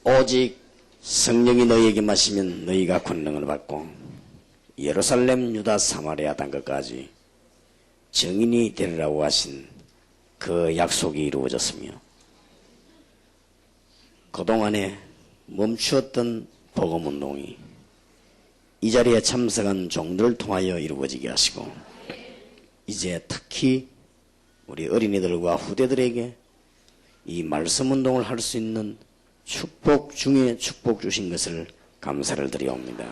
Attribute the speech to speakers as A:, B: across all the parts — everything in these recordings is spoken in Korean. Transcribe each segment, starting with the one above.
A: 오직 성령이 너희에게 마시면 너희가 권능을 받고 예루살렘, 유다, 사마리아 땅끝까지 증인이 되리라고 하신 그 약속이 이루어졌으며 그동안에 멈추었던 복음운동이 이 자리에 참석한 종들을 통하여 이루어지게 하시고 이제 특히 우리 어린이들과 후대들에게 이 말씀운동을 할 수 있는 축복 중에 축복 주신 것을 감사를 드리옵니다.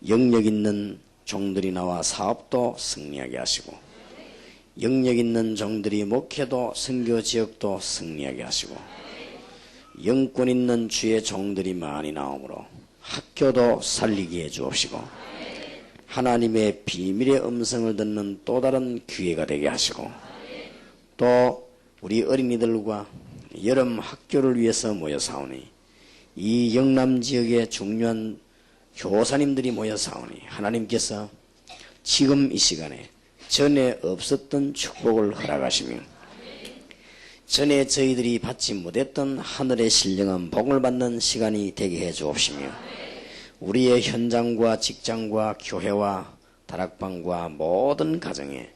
A: 영역 있는 종들이 나와 사업도 승리하게 하시고 영역 있는 종들이 목회도 선교 지역도 승리하게 하시고 영권 있는 주의 종들이 많이 나오므로 학교도 살리게 해 주옵시고 하나님의 비밀의 음성을 듣는 또 다른 기회가 되게 하시고 또 우리 어린이들과 여름 학교를 위해서 모여 사오니 이 영남 지역의 중요한 교사님들이 모여 사오니 하나님께서 지금 이 시간에 전에 없었던 축복을 허락하시며 전에 저희들이 받지 못했던 하늘의 신령한 복을 받는 시간이 되게 해 주옵시며 우리의 현장과 직장과 교회와 다락방과 모든 가정에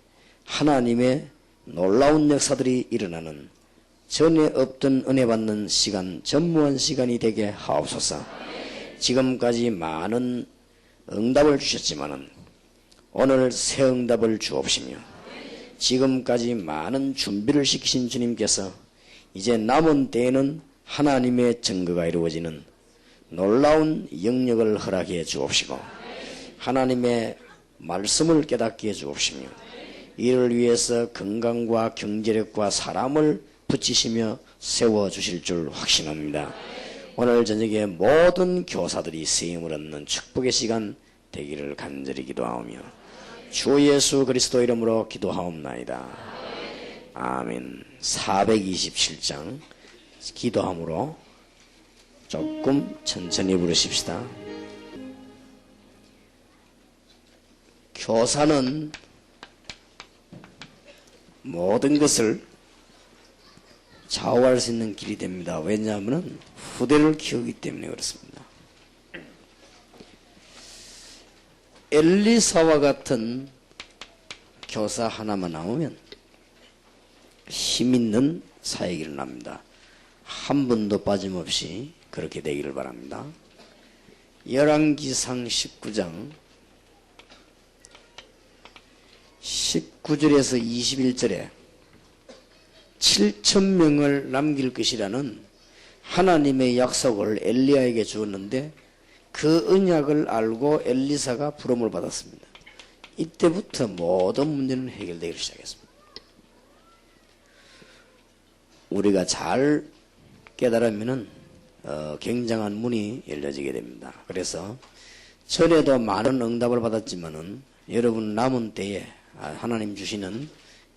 A: 하나님의 놀라운 역사들이 일어나는 전에 없던 은혜 받는 시간, 전무한 시간이 되게 하옵소서. 지금까지 많은 응답을 주셨지만은 오늘 새 응답을 주옵시며 지금까지 많은 준비를 시키신 주님께서 이제 남은 때에는 하나님의 증거가 이루어지는 놀라운 영역을 허락해 주옵시고 하나님의 말씀을 깨닫게 해 주옵시며 이를 위해서 건강과 경제력과 사람을 붙이시며 세워주실 줄 확신합니다. 오늘 저녁에 모든 교사들이 쓰임을 얻는 축복의 시간 되기를 간절히 기도하오며 주 예수 그리스도 이름으로 기도하옵나이다. 아멘. 427장 기도함으로 조금 천천히 부르십시다. 교사는 모든 것을 좌우할 수 있는 길이 됩니다. 왜냐하면 후대를 키우기 때문에 그렇습니다. 엘리사와 같은 교사 하나만 나오면 힘있는 사역이 일어납니다. 한 번도 빠짐없이 그렇게 되기를 바랍니다. 열왕기상 19장 19절에서 21절에 7,000명을 남길 것이라는 하나님의 약속을 엘리야에게 주었는데 그 언약을 알고 엘리사가 부름을 받았습니다. 이때부터 모든 문제는 해결되기 시작했습니다. 우리가 잘 깨달으면 굉장한 문이 열려지게 됩니다. 그래서 전에도 많은 응답을 받았지만은 여러분 남은 때에 하나님 주시는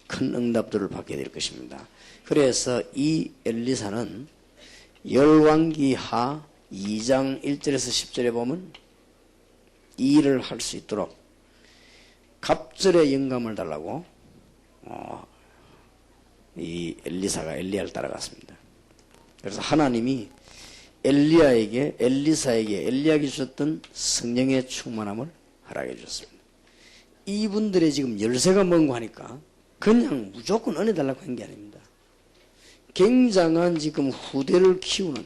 A: 큰 응답들을 받게 될 것입니다. 그래서 이 엘리사는 열왕기하 2장 1절에서 10절에 보면 이 일을 할 수 있도록 갑절의 영감을 달라고 이 엘리사가 엘리야를 따라갔습니다. 그래서 하나님이 엘리야에게 엘리사에게 엘리야에게 주셨던 성령의 충만함을 허락해 주셨습니다. 이분들의 지금 열쇠가 뭔고 하니까 그냥 무조건 은혜 달라고 한 게 아닙니다. 굉장한 지금 후대를 키우는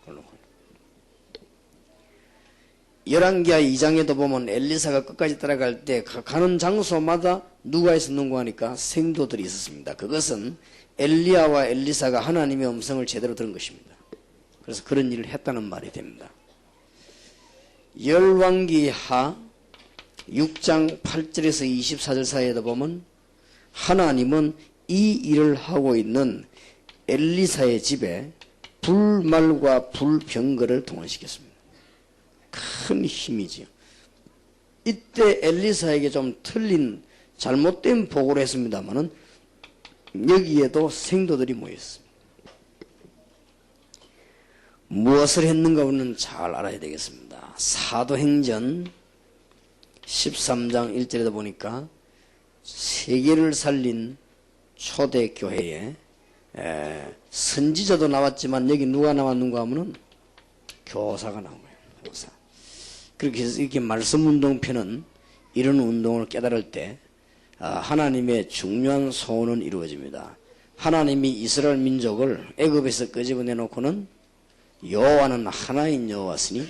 A: 걸로. 열왕기하 2장에도 보면 엘리사가 끝까지 따라갈 때 가는 장소마다 누가 있었는고 하니까 생도들이 있었습니다. 그것은 엘리야와 엘리사가 하나님의 음성을 제대로 들은 것입니다. 그래서 그런 일을 했다는 말이 됩니다. 열왕기하 6장 8절에서 24절 사이에도 보면 하나님은 이 일을 하고 있는 엘리사의 집에 불말과 불병거를 동원시켰습니다. 큰 힘이지요. 이때 엘리사에게 좀 틀린 잘못된 보고를 했습니다마는 여기에도 생도들이 모였습니다. 무엇을 했는가는 잘 알아야 되겠습니다. 사도행전 13장 1절에도 보니까 세계를 살린 초대교회의 선지자도 나왔지만 여기 누가 나왔는가 하면은 교사가 나온 거예요. 교사. 그렇게 해서 이렇게 말씀운동편은 이런 운동을 깨달을 때 하나님의 중요한 소원은 이루어집니다. 하나님이 이스라엘 민족을 애굽에서 끄집어내 놓고는 여호와는 하나인 여호와시니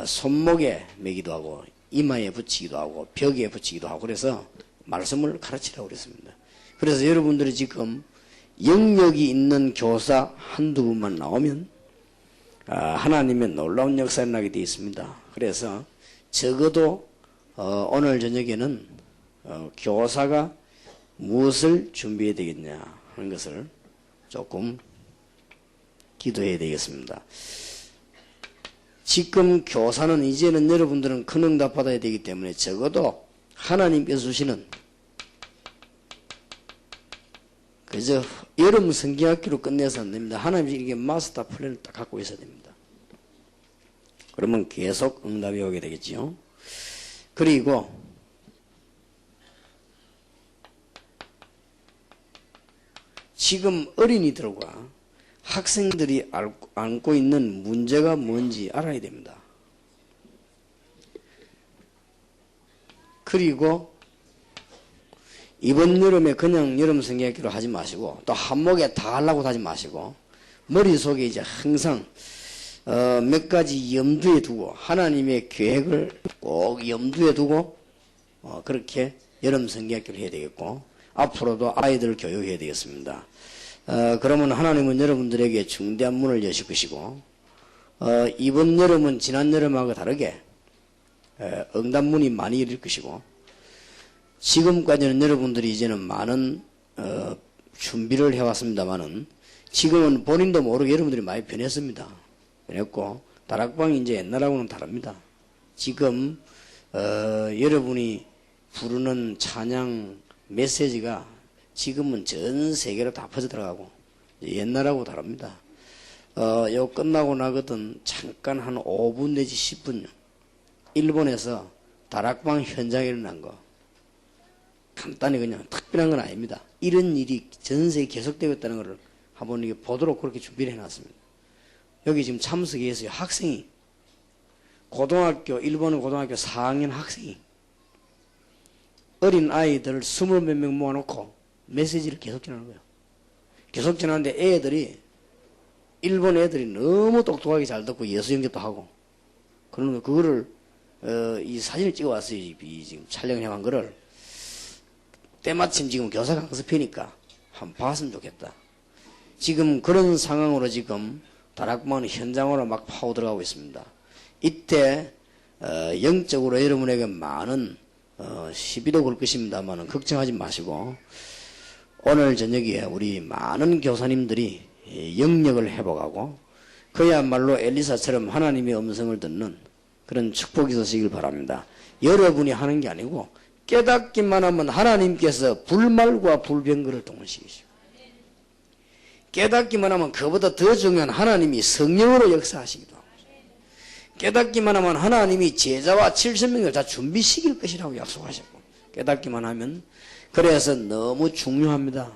A: 손목에 매기도 하고 이마에 붙이기도 하고 벽에 붙이기도 하고 그래서 말씀을 가르치라고 그랬습니다. 그래서 여러분들이 지금 영역이 있는 교사 한두 분만 나오면 하나님의 놀라운 역사가 나게 되어 있습니다. 그래서 적어도 오늘 저녁에는 교사가 무엇을 준비해야 되겠냐 하는 것을 조금 기도해야 되겠습니다. 지금 교사는 이제는 여러분들은 큰 응답 받아야 되기 때문에 적어도 하나님께서 주시는 그저 여름 성경학기로 끝내서 안 됩니다. 하나님이 이렇게 마스터 플랜을 딱 갖고 있어야 됩니다. 그러면 계속 응답이 오게 되겠지요. 그리고 지금 어린이들과 학생들이 안고 있는 문제가 뭔지 알아야 됩니다. 그리고 이번 여름에 그냥 여름 성경학기로 하지 마시고 또 한목에 다 하려고 하지 마시고 머릿속에 이제 항상 몇 가지 염두에 두고 하나님의 계획을 꼭 염두에 두고 그렇게 여름 성경학기를 해야 되겠고 앞으로도 아이들을 교육해야 되겠습니다. 그러면 하나님은 여러분들에게 중대한 문을 여실 것이고 이번 여름은 지난 여름하고 다르게 응답문이 많이 열릴 것이고 지금까지는 여러분들이 이제는 많은 준비를 해왔습니다만은 지금은 본인도 모르게 여러분들이 많이 변했습니다. 변했고 다락방이 이제 옛날하고는 다릅니다. 지금 여러분이 부르는 찬양 메시지가 지금은 전 세계로 다 퍼져 들어가고 옛날하고 다릅니다. 요 끝나고 나거든 잠깐 한 5분 내지 10분 일본에서 다락방 현장에 일어난 거 간단히 그냥 특별한 건 아닙니다. 이런 일이 전 세계에 계속되고 있다는 것을 한번 이게 보도록 그렇게 준비를 해놨습니다. 여기 지금 참석해 있어요. 학생이 일본의 고등학교 4학년 학생이 어린 아이들 20몇 명 모아놓고 메시지를 계속 전하는 거예요. 계속 전하는데 일본 애들이 너무 똑똑하게 잘 듣고 예수 영접도 하고 그러는 거 그거를 이 사진을 찍어 왔어요. 이 지금 촬영해 한 거를 때마침 지금 교사 강습회니까 한번 봤으면 좋겠다. 지금 그런 상황으로 지금 다락방 현장으로 막 파고 들어가고 있습니다. 이때 영적으로 여러분에게 많은 시비도 걸 것입니다만 걱정하지 마시고 오늘 저녁에 우리 많은 교사님들이 영역을 회복하고 그야말로 엘리사처럼 하나님의 음성을 듣는 그런 축복이 있으시길 바랍니다. 여러분이 하는 게 아니고 깨닫기만 하면 하나님께서 불말과 불병거를 동원시키시고 깨닫기만 하면 그보다 더 중요한 하나님이 성령으로 역사하시기도 하고 깨닫기만 하면 하나님이 제자와 70명을 다 준비시킬 것이라고 약속하셨고 깨닫기만 하면 그래서 너무 중요합니다.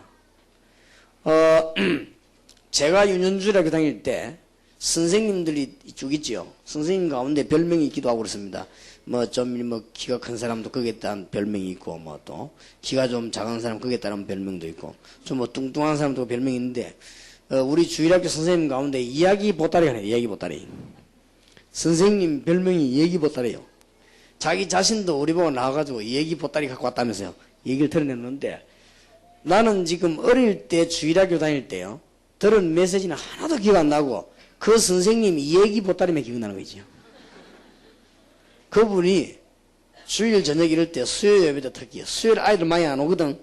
A: 제가 유년주일학교 다닐 때 선생님들이 쭉 있죠. 선생님 가운데 별명이 있기도 하고 그렇습니다. 키가 큰 사람도 거기에 따른 별명이 있고, 또, 키가 좀 작은 사람 거기에 따른 별명도 있고, 좀 뚱뚱한 사람도 별명이 있는데, 우리 주일학교 선생님 가운데 이야기 보따리가 있네요. 이야기 보따리. 선생님 별명이 이야기 보따리예요. 자기 자신도 우리 보고 나와가지고 이야기 보따리 갖고 왔다면서요. 얘기를 드러냈는데, 나는 지금 어릴 때 주일학교 다닐 때요. 들은 메시지는 하나도 기억 안 나고, 그 선생님 이야기 보따리만 기억나는 거죠. 그분이 주일 저녁 이럴 때 수요일 예배 때 특히 수요일 아이들 많이 안 오거든.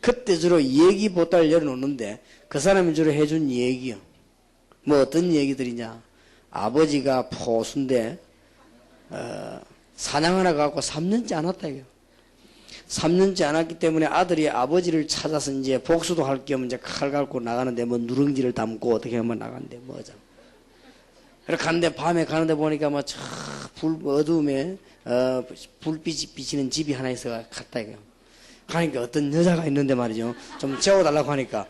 A: 그때 주로 얘기 보따리를 열어놓는데 그 사람이 주로 해준 얘기요. 어떤 얘기들이냐. 아버지가 포수인데 사냥 하나 가고 3년째 안 왔다 이거. 3년째 안 왔기 때문에 아들이 아버지를 찾아서 이제 복수도 할 겸 이제 칼 갖고 나가는데 누룽지를 담고 어떻게 하면 나가는데 뭐죠. 그래 갔는데 밤에 가는데 보니까 어두움에 불빛이 비치는 집이 하나 있어 갔다 이거. 가니까 어떤 여자가 있는데 말이죠. 좀 재워달라고 하니까,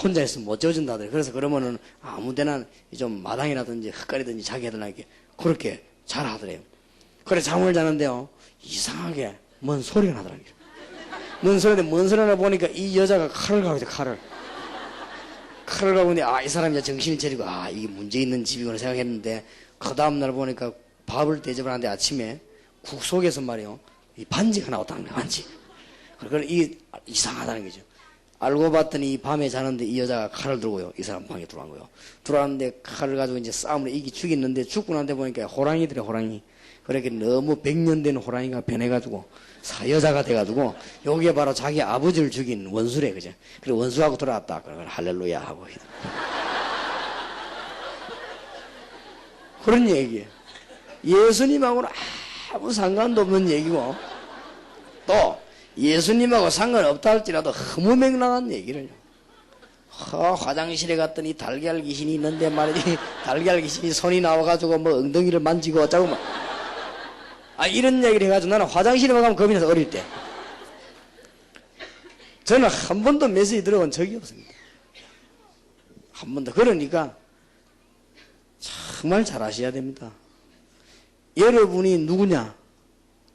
A: 혼자 있으면 못 재워준다더래. 그래서 그러면은 아무 데나 좀 마당이라든지 흙가리든지 자기 애들에게 그렇게 잘 하더래요. 그래, 잠을 자는데요. 이상하게 뭔 소리가 나더라고요. 뭔 소리인데, 뭔 소리나 보니까 이 여자가 칼을 가고 있어, 칼을. 칼을 가고 있는데, 이 사람이 정신을 차리고, 이게 문제 있는 집이구나 생각했는데, 그 다음날 보니까 밥을 대접을 하는데 아침에 국 속에서 말이요. 이 반지가 나왔다는 거야, 반지. 그걸 이상하다는 거죠. 알고 봤더니 이 밤에 자는데 이 여자가 칼을 들고요. 이 사람 방에 들어간 거예요. 들어왔는데 칼을 가지고 이제 싸움을 죽였는데 죽고 난데 보니까 호랑이들이 호랑이. 그렇게 너무 100년 된 호랑이가 변해가지고 사여자가 돼가지고 요게 바로 자기 아버지를 죽인 원수래, 그죠? 그리고 원수하고 돌아왔다. 그러면 할렐루야 하고. 그런 얘기예요. 예수님하고는 아무 상관도 없는 얘기고 또 예수님하고 상관없다 할지라도 허무맹랑한 얘기를 화장실에 갔더니 달걀 귀신이 있는데 말이지 달걀 귀신이 손이 나와가지고 뭐 엉덩이를 만지고 어쩌고 막 이런 얘기를 해가지고 나는 화장실에 가면 겁이 나서 어릴 때 저는 한 번도 메시지 들어본 적이 없습니다. 한 번도. 그러니까 정말 잘 아셔야 됩니다. 여러분이 누구냐?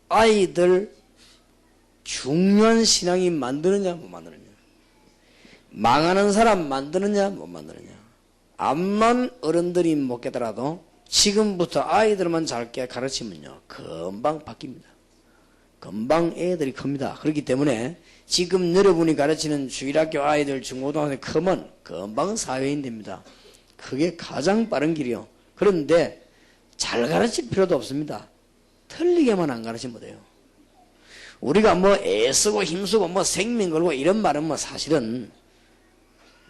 A: 아이들 중요한 신앙이 만드느냐 못 만드느냐, 망하는 사람 만드느냐 못 만드느냐. 암만 어른들이 못 깨달아도 지금부터 아이들만 잘 가르치면요 금방 바뀝니다. 금방 애들이 큽니다. 그렇기 때문에 지금 여러분이 가르치는 주일학교 아이들, 중고등학생 크면 금방 사회인 됩니다. 그게 가장 빠른 길이요. 그런데 잘 가르칠 필요도 없습니다. 틀리게만 안 가르치면 돼요. 우리가 뭐 애쓰고 힘쓰고 뭐 생명 걸고 이런 말은 뭐 사실은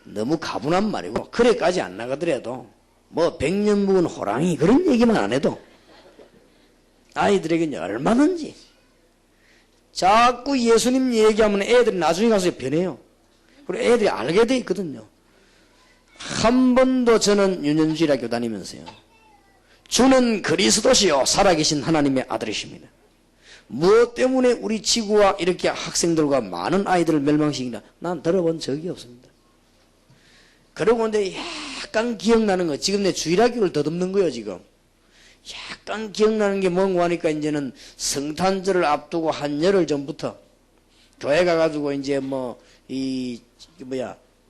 A: 너무 가분한 말이고, 그래까지 안 나가더라도 뭐 100년 묵은 호랑이 그런 얘기만 안 해도 아이들에게는 얼마든지 자꾸 예수님 얘기하면 애들이 나중에 가서 변해요. 그리고 애들이 알게 돼 있거든요. 한 번도 저는 유년주일학교 다니면서요, 주는 그리스도시요 살아계신 하나님의 아들이십니다, 무엇 때문에 우리 지구와 이렇게 학생들과 많은 아이들을 멸망시키나 난 들어본 적이 없습니다. 그러고 근데 약간 기억나는 거, 지금 내 주일학교를 더듬는 거예요. 지금 약간 기억나는 게 뭔가 하니까 이제는 성탄절을 앞두고 한 열흘 전부터 교회 가가지고 이제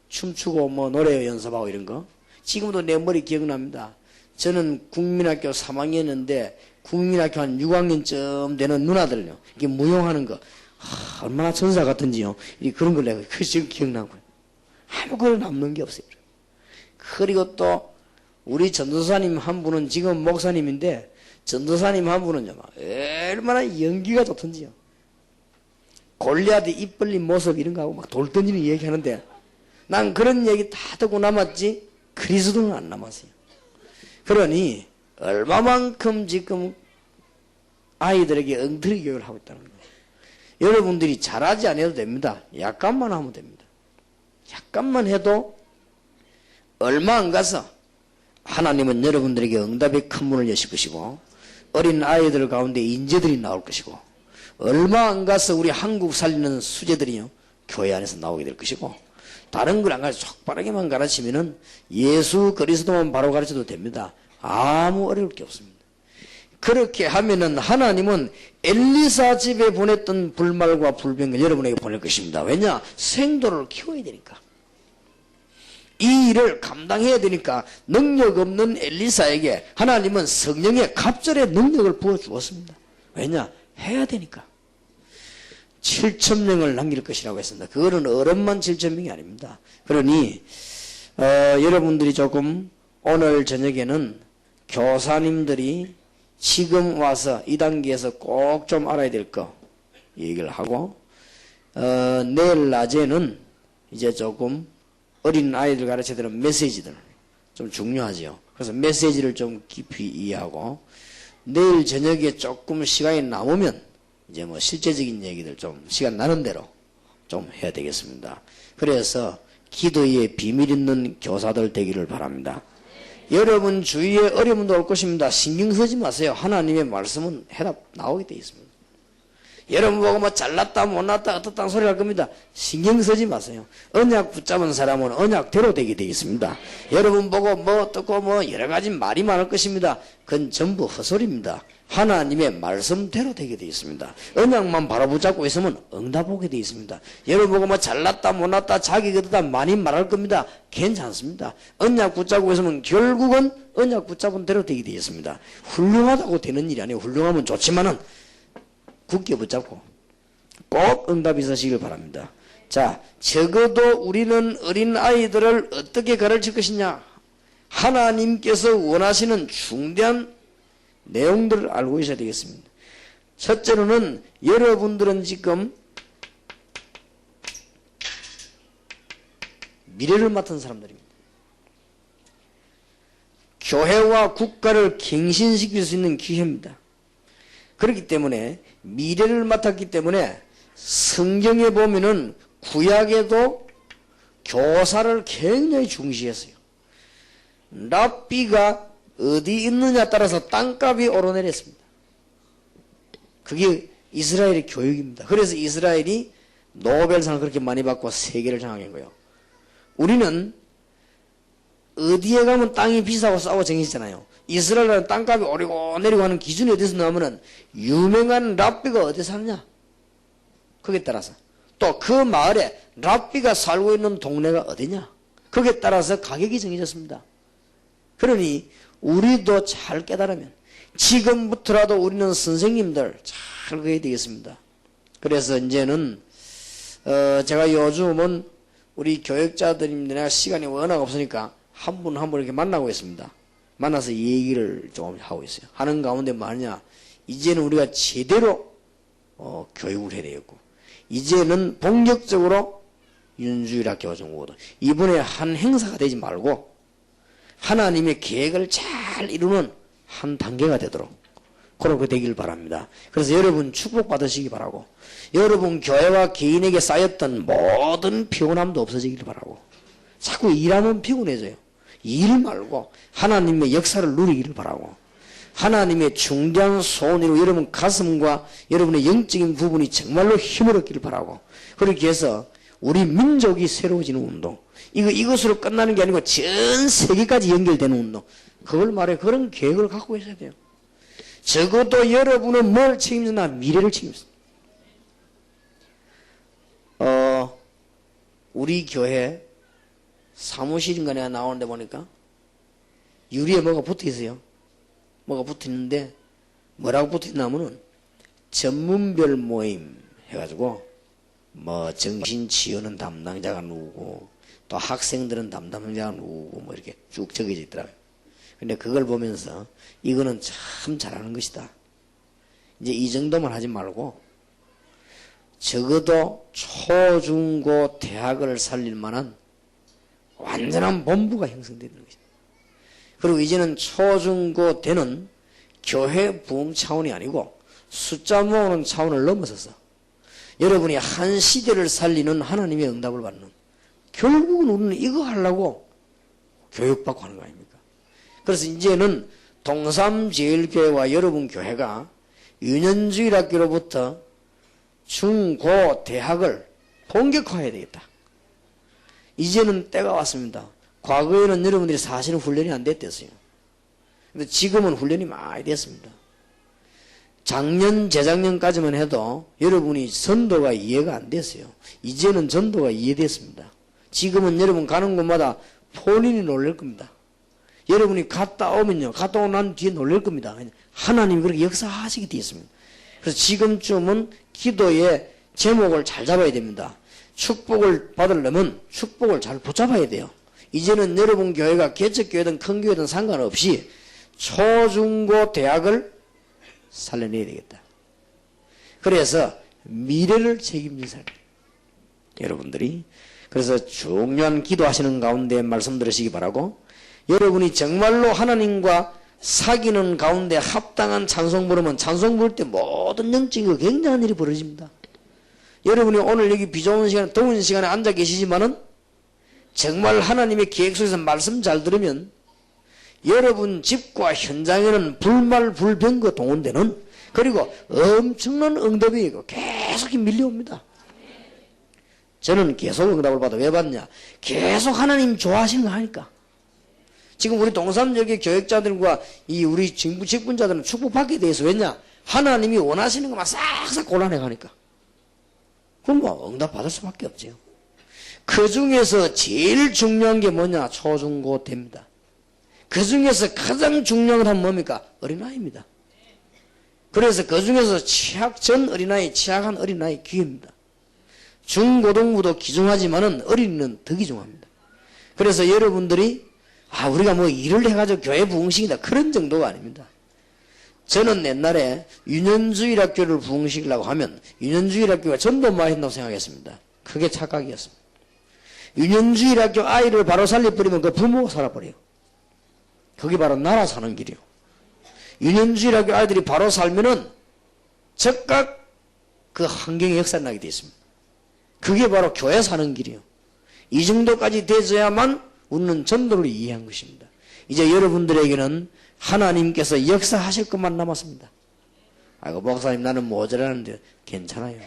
A: 춤추고 뭐 노래 연습하고 이런 거 지금도 내 머리 기억납니다. 저는 국민학교 3학년인데 국민학교 한 6학년쯤 되는 누나들요, 이게 무용하는 거 얼마나 천사 같은지요. 그런 걸 내가 지금 기억나고요. 아무거나 남는 게 없어요. 그리고 또 우리 전도사님 한 분은 지금 목사님인데 전도사님 한 분은요 얼마나 연기가 좋던지요. 골리앗이 입 벌린 모습 이런 거 하고 막 돌 던지는 얘기하는데 난 그런 얘기 다 듣고 남았지 그리스도는 안 남았어요. 그러니 얼마만큼 지금 아이들에게 엉터리 교육을 하고 있다는 거예요. 여러분들이 잘하지 않아도 됩니다. 약간만 하면 됩니다. 약간만 해도 얼마 안 가서 하나님은 여러분들에게 응답의 큰 문을 여실 것이고 어린 아이들 가운데 인재들이 나올 것이고 얼마 안 가서 우리 한국 살리는 수재들이요 교회 안에서 나오게 될 것이고, 다른 걸 안 가르쳐 촉바르게만 가르치면은 예수 그리스도만 바로 가르쳐도 됩니다. 아무 어려울 게 없습니다. 그렇게 하면은 하나님은 엘리사 집에 보냈던 불말과 불병을 여러분에게 보낼 것입니다. 왜냐? 생도를 키워야 되니까. 이 일을 감당해야 되니까 능력 없는 엘리사에게 하나님은 성령의 갑절의 능력을 부어주었습니다. 왜냐? 해야 되니까. 7,000명을 남길 것이라고 했습니다. 그거는 어른만 7,000명이 아닙니다. 그러니 여러분들이 조금 오늘 저녁에는 교사님들이 지금 와서 이 단계에서 꼭 좀 알아야 될 거 얘기를 하고, 내일 낮에는 이제 조금 어린 아이들 가르쳐야 되는 메시지들 좀 중요하죠. 그래서 메시지를 좀 깊이 이해하고, 내일 저녁에 조금 시간이 남으면 이제 뭐 실제적인 얘기들 좀 시간 나는 대로 좀 해야 되겠습니다. 그래서 기도에 비밀 있는 교사들 되기를 바랍니다. 여러분 주위에 어려움도 올 것입니다. 신경 쓰지 마세요. 하나님의 말씀은 해답 나오게 되어 있습니다. 여러분 보고 뭐 잘났다 못났다 어떻다 소리 할 겁니다. 신경 쓰지 마세요. 언약 붙잡은 사람은 언약대로 되게 되어 있습니다. 여러분 보고 뭐 어떻고 뭐 여러 가지 말이 많을 것입니다. 그건 전부 헛소리입니다. 하나님의 말씀대로 되게 되어 있습니다. 언약만 바로 붙잡고 있으면 응답 오게 되어 있습니다. 여러분 보고 뭐 잘났다 못났다 자기 그러다 많이 말할 겁니다. 괜찮습니다. 언약 붙잡고 있으면 결국은 언약 붙잡은 대로 되게 되어 있습니다. 훌륭하다고 되는 일이 아니에요. 훌륭하면 좋지만은 굳게 붙잡고 꼭 응답이 있으시길 바랍니다. 자, 적어도 우리는 어린아이들을 어떻게 가르칠 것이냐, 하나님께서 원하시는 중대한 내용들을 알고 있어야 되겠습니다. 첫째로는 여러분들은 지금 미래를 맡은 사람들입니다. 교회와 국가를 갱신시킬 수 있는 기회입니다. 그렇기 때문에 미래를 맡았기 때문에 성경에 보면은 구약에도 교사를 굉장히 중시했어요. 랍비가 어디 있느냐 따라서 땅값이 오르내렸습니다. 그게 이스라엘의 교육입니다. 그래서 이스라엘이 노벨상을 그렇게 많이 받고 세계를 장악한 거예요. 우리는 어디에 가면 땅이 비싸고 싸고 정해지잖아요. 이스라엘은 땅값이 오르고 내리고 하는 기준이 어디서 나오면은 유명한 랍비가 어디 사느냐, 거기에 따라서 또 그 마을에 랍비가 살고 있는 동네가 어디냐, 거기에 따라서 가격이 정해졌습니다. 그러니 우리도 잘 깨달으면 지금부터라도 우리는 선생님들 잘 그어야 되겠습니다. 그래서 이제는 제가 요즘은 우리 교육자들입니다. 내가 시간이 워낙 없으니까 한 분 한 분 이렇게 만나고 있습니다. 만나서 얘기를 좀 하고 있어요. 하는 가운데 뭐냐, 이제는 우리가 제대로 교육을 해야 되겠고, 이제는 본격적으로 윤주일학교 정보도 이번에 한 행사가 되지 말고 하나님의 계획을 잘 이루는 한 단계가 되도록 그렇게 되길 바랍니다. 그래서 여러분 축복받으시기 바라고, 여러분 교회와 개인에게 쌓였던 모든 피곤함도 없어지길 바라고, 자꾸 일하면 피곤해져요. 일 말고 하나님의 역사를 누리기를 바라고, 하나님의 중대한 소원으로 여러분 가슴과 여러분의 영적인 부분이 정말로 힘을 얻기를 바라고, 그렇게 해서 우리 민족이 새로워지는 운동, 이것으로 끝나는 게 아니고 전 세계까지 연결되는 운동, 그걸 말해 그런 계획을 갖고 있어야 돼요. 적어도 여러분은 뭘 책임지나? 미래를 책임집니다. 우리 교회 사무실인가 내가 나오는데 보니까 유리에 뭐가 붙어 있어요. 뭐가 붙어 있는데 뭐라고 붙어 있냐면은 전문별 모임 해가지고 뭐 정신 치유는 담당자가 누구고 또 학생들은 담당자가 누구고 뭐 이렇게 쭉 적혀져 있더라고요. 근데 그걸 보면서 이거는 참 잘하는 것이다. 이제 이 정도만 하지 말고 적어도 초, 중, 고, 대학을 살릴 만한 완전한 본부가 형성되는 것이다. 그리고 이제는 초, 중, 고, 대는 교회 부흥 차원이 아니고 숫자 모으는 차원을 넘어서서 여러분이 한 시대를 살리는 하나님의 응답을 받는, 결국은 우리는 이거 하려고 교육받고 하는 거 아닙니까? 그래서 이제는 동삼제일교회와 여러분 교회가 유년주일학교로부터 중, 고, 대학을 본격화해야 되겠다. 이제는 때가 왔습니다. 과거에는 여러분들이 사실은 훈련이 안 됐댔어요. 근데 지금은 훈련이 많이 됐습니다. 작년, 재작년까지만 해도 여러분이 전도가 이해가 안 됐어요. 이제는 전도가 이해됐습니다. 지금은 여러분 가는 곳마다 본인이 놀랄 겁니다. 여러분이 갔다 오면요, 갔다 오고 난 뒤에 놀랄 겁니다. 하나님이 그렇게 역사하시게 되어 있습니다. 그래서 지금쯤은 기도의 제목을 잘 잡아야 됩니다. 축복을 받으려면 축복을 잘 붙잡아야 돼요. 이제는 여러분 교회가 개척교회든 큰 교회든 상관없이 초, 중, 고, 대학을 살려내야 되겠다. 그래서 미래를 책임진 사람, 여러분들이 그래서 중요한 기도하시는 가운데 말씀 들으시기 바라고, 여러분이 정말로 하나님과 사귀는 가운데 합당한 찬송 부르면 찬송 부를 때 모든 영적이고 굉장한 일이 벌어집니다. 여러분이 오늘 여기 비 좋은 시간에, 더운 시간에 앉아 계시지만은 정말 하나님의 계획 속에서 말씀 잘 들으면 여러분 집과 현장에는 불말 불병거 동원되는 그리고 엄청난 응답이 계속 밀려옵니다. 저는 계속 응답을 받아. 왜 받냐? 계속 하나님 좋아하시는 거 하니까. 지금 우리 동산역의 교역자들과 이 우리 직분자들은 축복받게 돼 있어. 왜냐? 하나님이 원하시는 것만 싹싹 골라내 가니까. 그럼 뭐 응답 받을 수밖에 없지요. 그 중에서 제일 중요한 게 뭐냐? 초중고 됩니다. 그 중에서 가장 중요한 건 뭡니까? 어린아이입니다. 그래서 그 중에서 전 어린아이, 취약한 어린아이 귀합니다. 중고등부도 귀중하지만은 어린이는 더 귀중합니다. 그래서 여러분들이 우리가 뭐 일을 해가지고 교회 부흥식이다 그런 정도가 아닙니다. 저는 옛날에 유년주일학교를 부흥시키려고 하면 유년주일학교가 전도만 한다고 생각했습니다. 그게 착각이었습니다. 유년주일학교 아이를 바로 살려버리면 그 부모가 살아버려요. 그게 바로 나라 사는 길이요. 유년주일학교 아이들이 바로 살면은 즉각 그 환경이 역산나게 되어 있습니다. 그게 바로 교회 사는 길이요. 이 정도까지 되어야만 우리는 전도를 이해한 것입니다. 이제 여러분들에게는 하나님께서 역사하실 것만 남았습니다. 목사님 나는 모자라는데 괜찮아요.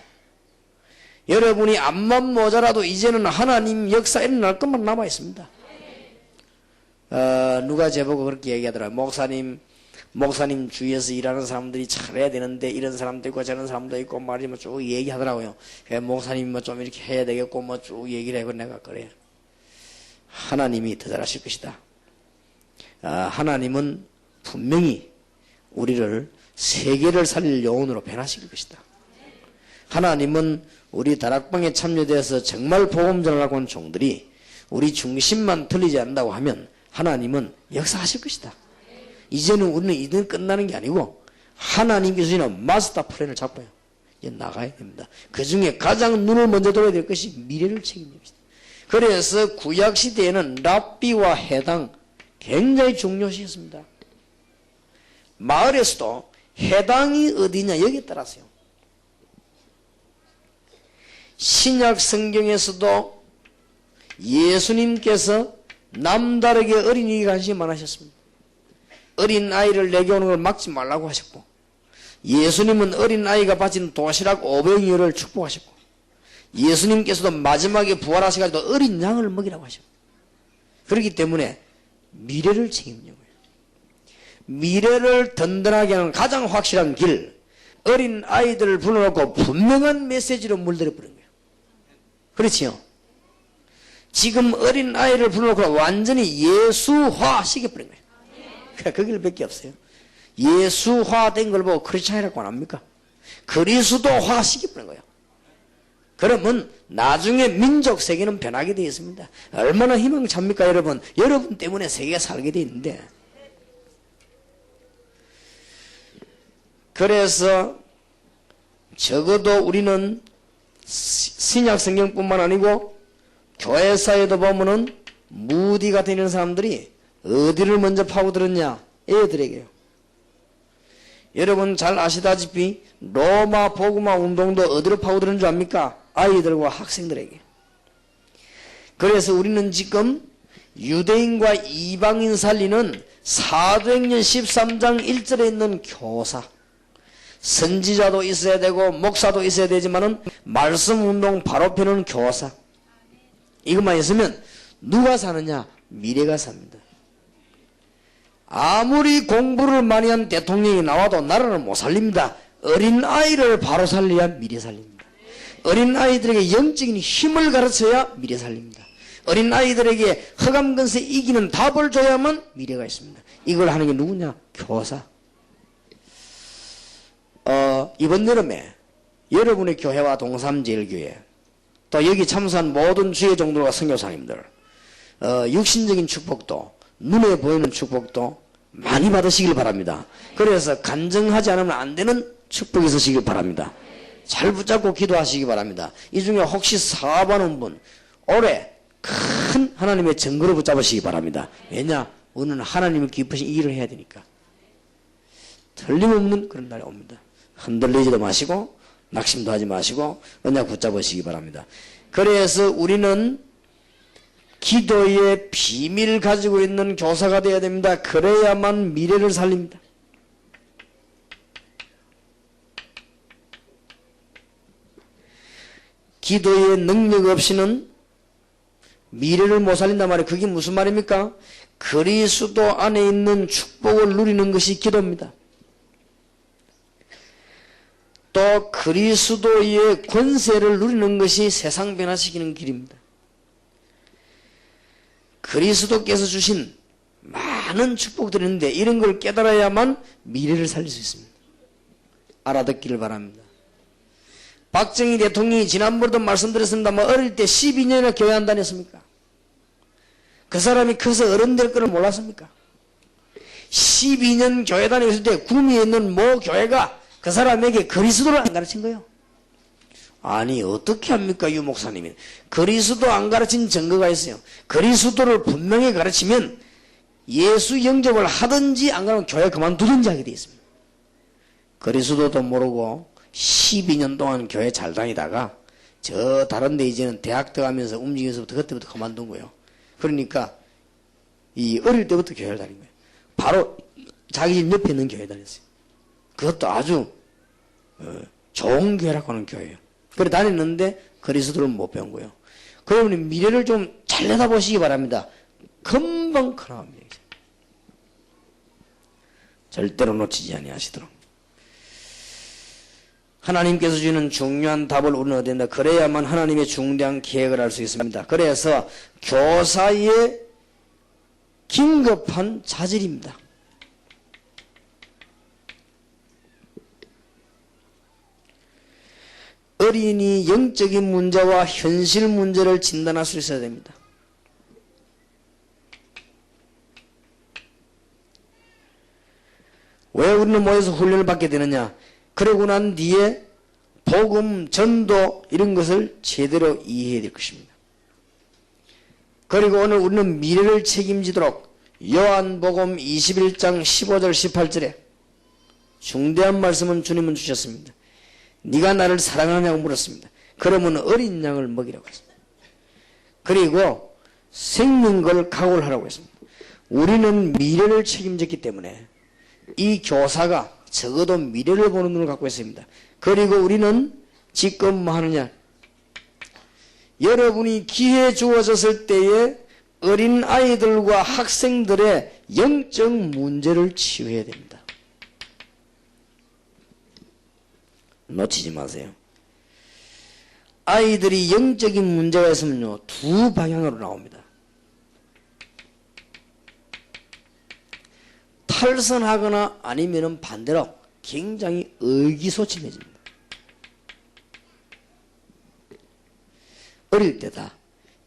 A: 여러분이 앞만 모자라도 이제는 하나님 역사 일어날 것만 남아 있습니다. 누가 제보고 그렇게 얘기하더라고요. 목사님 주위에서 일하는 사람들이 잘해야 되는데 이런 사람도 있고 저런 사람도 있고 말이면 쭉 얘기하더라고요. 목사님이 뭐 좀 이렇게 해야 되겠고 뭐 쭉 얘기를 해고 내가 그래요. 하나님이 더 잘하실 것이다. 하나님은 분명히 우리를 세계를 살릴 요원으로 변화시킬 것이다. 하나님은 우리 다락방에 참여돼서 정말 복음 전하려고 하는 종들이 우리 중심만 틀리지 않는다고 하면 하나님은 역사하실 것이다. 이제는 우리는 이든 끝나는 게 아니고 하나님께서 주시는 마스터 플랜을 잡아요. 이제 나가야 됩니다. 그 중에 가장 눈을 먼저 돌아야 될 것이 미래를 책임질 것이다. 그래서 구약시대에는 랍비와 해당 굉장히 중요시했습니다. 마을에서도 해당이 어디냐 여기에 따라서요. 신약 성경에서도 예수님께서 남다르게 어린이에 관심이 많으셨습니다. 어린 아이를 내게 오는 걸 막지 말라고 하셨고, 예수님은 어린 아이가 바치는 도시락 500여를 축복하셨고, 예수님께서도 마지막에 부활하셔가지고 어린 양을 먹이라고 하셨고, 그렇기 때문에 미래를 책임져요. 미래를 든든하게 하는 가장 확실한 길, 어린 아이들을 불러놓고 분명한 메시지로 물들여 버린 거예요. 그렇지요? 지금 어린 아이를 불러놓고 완전히 예수화 시켜버린 거예요. 그 길밖에 없어요. 예수화된 걸 보고 크리스찬이라고 안 합니까? 그리스도화 시켜버린 거예요. 그러면 나중에 민족 세계는 변하게 되어 있습니다. 얼마나 희망찹니까 여러분? 여러분 때문에 세계가 살게 되어 있는데. 그래서 적어도 우리는 신약 성경뿐만 아니고 교회사에도 보면은 무디 같은 이런 사람들이 어디를 먼저 파고들었냐? 애들에게요. 여러분 잘 아시다시피 로마 복음화 운동도 어디로 파고드는 줄 압니까? 아이들과 학생들에게. 그래서 우리는 지금 유대인과 이방인 살리는 사도행전 13장 1절에 있는 교사, 선지자도 있어야 되고 목사도 있어야 되지만은 말씀 운동 바로 펴는 교사, 이것만 있으면 누가 사느냐? 미래가 삽니다. 아무리 공부를 많이 한 대통령이 나와도 나라를 못 살립니다. 어린 아이를 바로 살려야 미래 살립니다. 어린 아이들에게 영적인 힘을 가르쳐야 미래 살립니다. 어린 아이들에게 흑암근세 이기는 답을 줘야만 미래가 있습니다. 이걸 하는 게 누구냐? 교사. 이번 여름에 여러분의 교회와 동삼제일교회 또 여기 참석한 모든 주의 종들과 선교사님들 육신적인 축복도 눈에 보이는 축복도 많이 받으시길 바랍니다. 그래서 간증하지 않으면 안 되는 축복이 있으시길 바랍니다. 잘 붙잡고 기도하시기 바랍니다. 이 중에 혹시 사업하는 분 올해 큰 하나님의 증거를 붙잡으시기 바랍니다. 왜냐? 우리는 하나님을 기쁘신 일을 해야 되니까. 틀림없는 그런 날이 옵니다. 흔들리지도 마시고 낙심도 하지 마시고 언약 붙잡으시기 바랍니다. 그래서 우리는 기도의 비밀을 가지고 있는 교사가 되어야 됩니다. 그래야만 미래를 살립니다. 기도의 능력 없이는 미래를 못 살린단 말이에요. 그게 무슨 말입니까? 그리스도 안에 있는 축복을 누리는 것이 기도입니다. 또 그리스도의 권세를 누리는 것이 세상 변화시키는 길입니다. 그리스도께서 주신 많은 축복들이 있는데 이런 걸 깨달아야만 미래를 살릴 수 있습니다. 알아듣기를 바랍니다. 박정희 대통령이 지난번에도 말씀드렸습니다만 어릴 때 12년이나 교회 안 다녔습니까? 그 사람이 커서 어른 될 거를 몰랐습니까? 12년 교회 다녔을 때 구미에 있는 모 교회가 그 사람에게 그리스도를 안 가르친 거예요. 아니 어떻게 합니까 유 목사님이? 그리스도 안 가르친 증거가 있어요. 그리스도를 분명히 가르치면 예수 영접을 하든지 안 가면 교회 그만두든지 하게 되어 있습니다. 그리스도도 모르고 12년 동안 교회 잘 다니다가 저 다른 데 이제는 대학 들어가면서 움직여서부터 그때부터 그만둔 거예요. 그러니까 이 어릴 때부터 교회를 다닌 거예요. 바로 자기 집 옆에 있는 교회 다녔어요. 그것도 아주 좋은 교회라고 하는 교회예요. 그래 다녔는데 그리스도를 못 배운 거예요. 그러면 미래를 좀 잘 내다보시기 바랍니다. 금방 커나갑니다. 절대로 놓치지 아니하시도록. 하나님께서 주는 중요한 답을 우리는 얻어야 된다. 그래야만 하나님의 중대한 계획을 알 수 있습니다. 그래서 교사의 긴급한 자질입니다. 어린이 영적인 문제와 현실 문제를 진단할 수 있어야 됩니다. 왜 우리는 모여서 훈련을 받게 되느냐? 그러고 난 뒤에 복음, 전도 이런 것을 제대로 이해해야 될 것입니다. 그리고 오늘 우리는 미래를 책임지도록 요한복음 21장 15절 18절에 중대한 말씀은 주님은 주셨습니다. 네가 나를 사랑하느냐고 물었습니다. 그러면 어린 양을 먹이라고 했습니다. 그리고 생명걸 각오를 하라고 했습니다. 우리는 미래를 책임졌기 때문에 이 교사가 적어도 미래를 보는 눈을 갖고 있습니다. 그리고 우리는 지금 뭐 하느냐? 여러분이 기회 주어졌을 때에 어린 아이들과 학생들의 영적 문제를 치유해야 됩니다. 놓치지 마세요. 아이들이 영적인 문제가 있으면요, 두 방향으로 나옵니다. 탈선하거나 아니면은 반대로 굉장히 의기소침해집니다. 어릴 때다.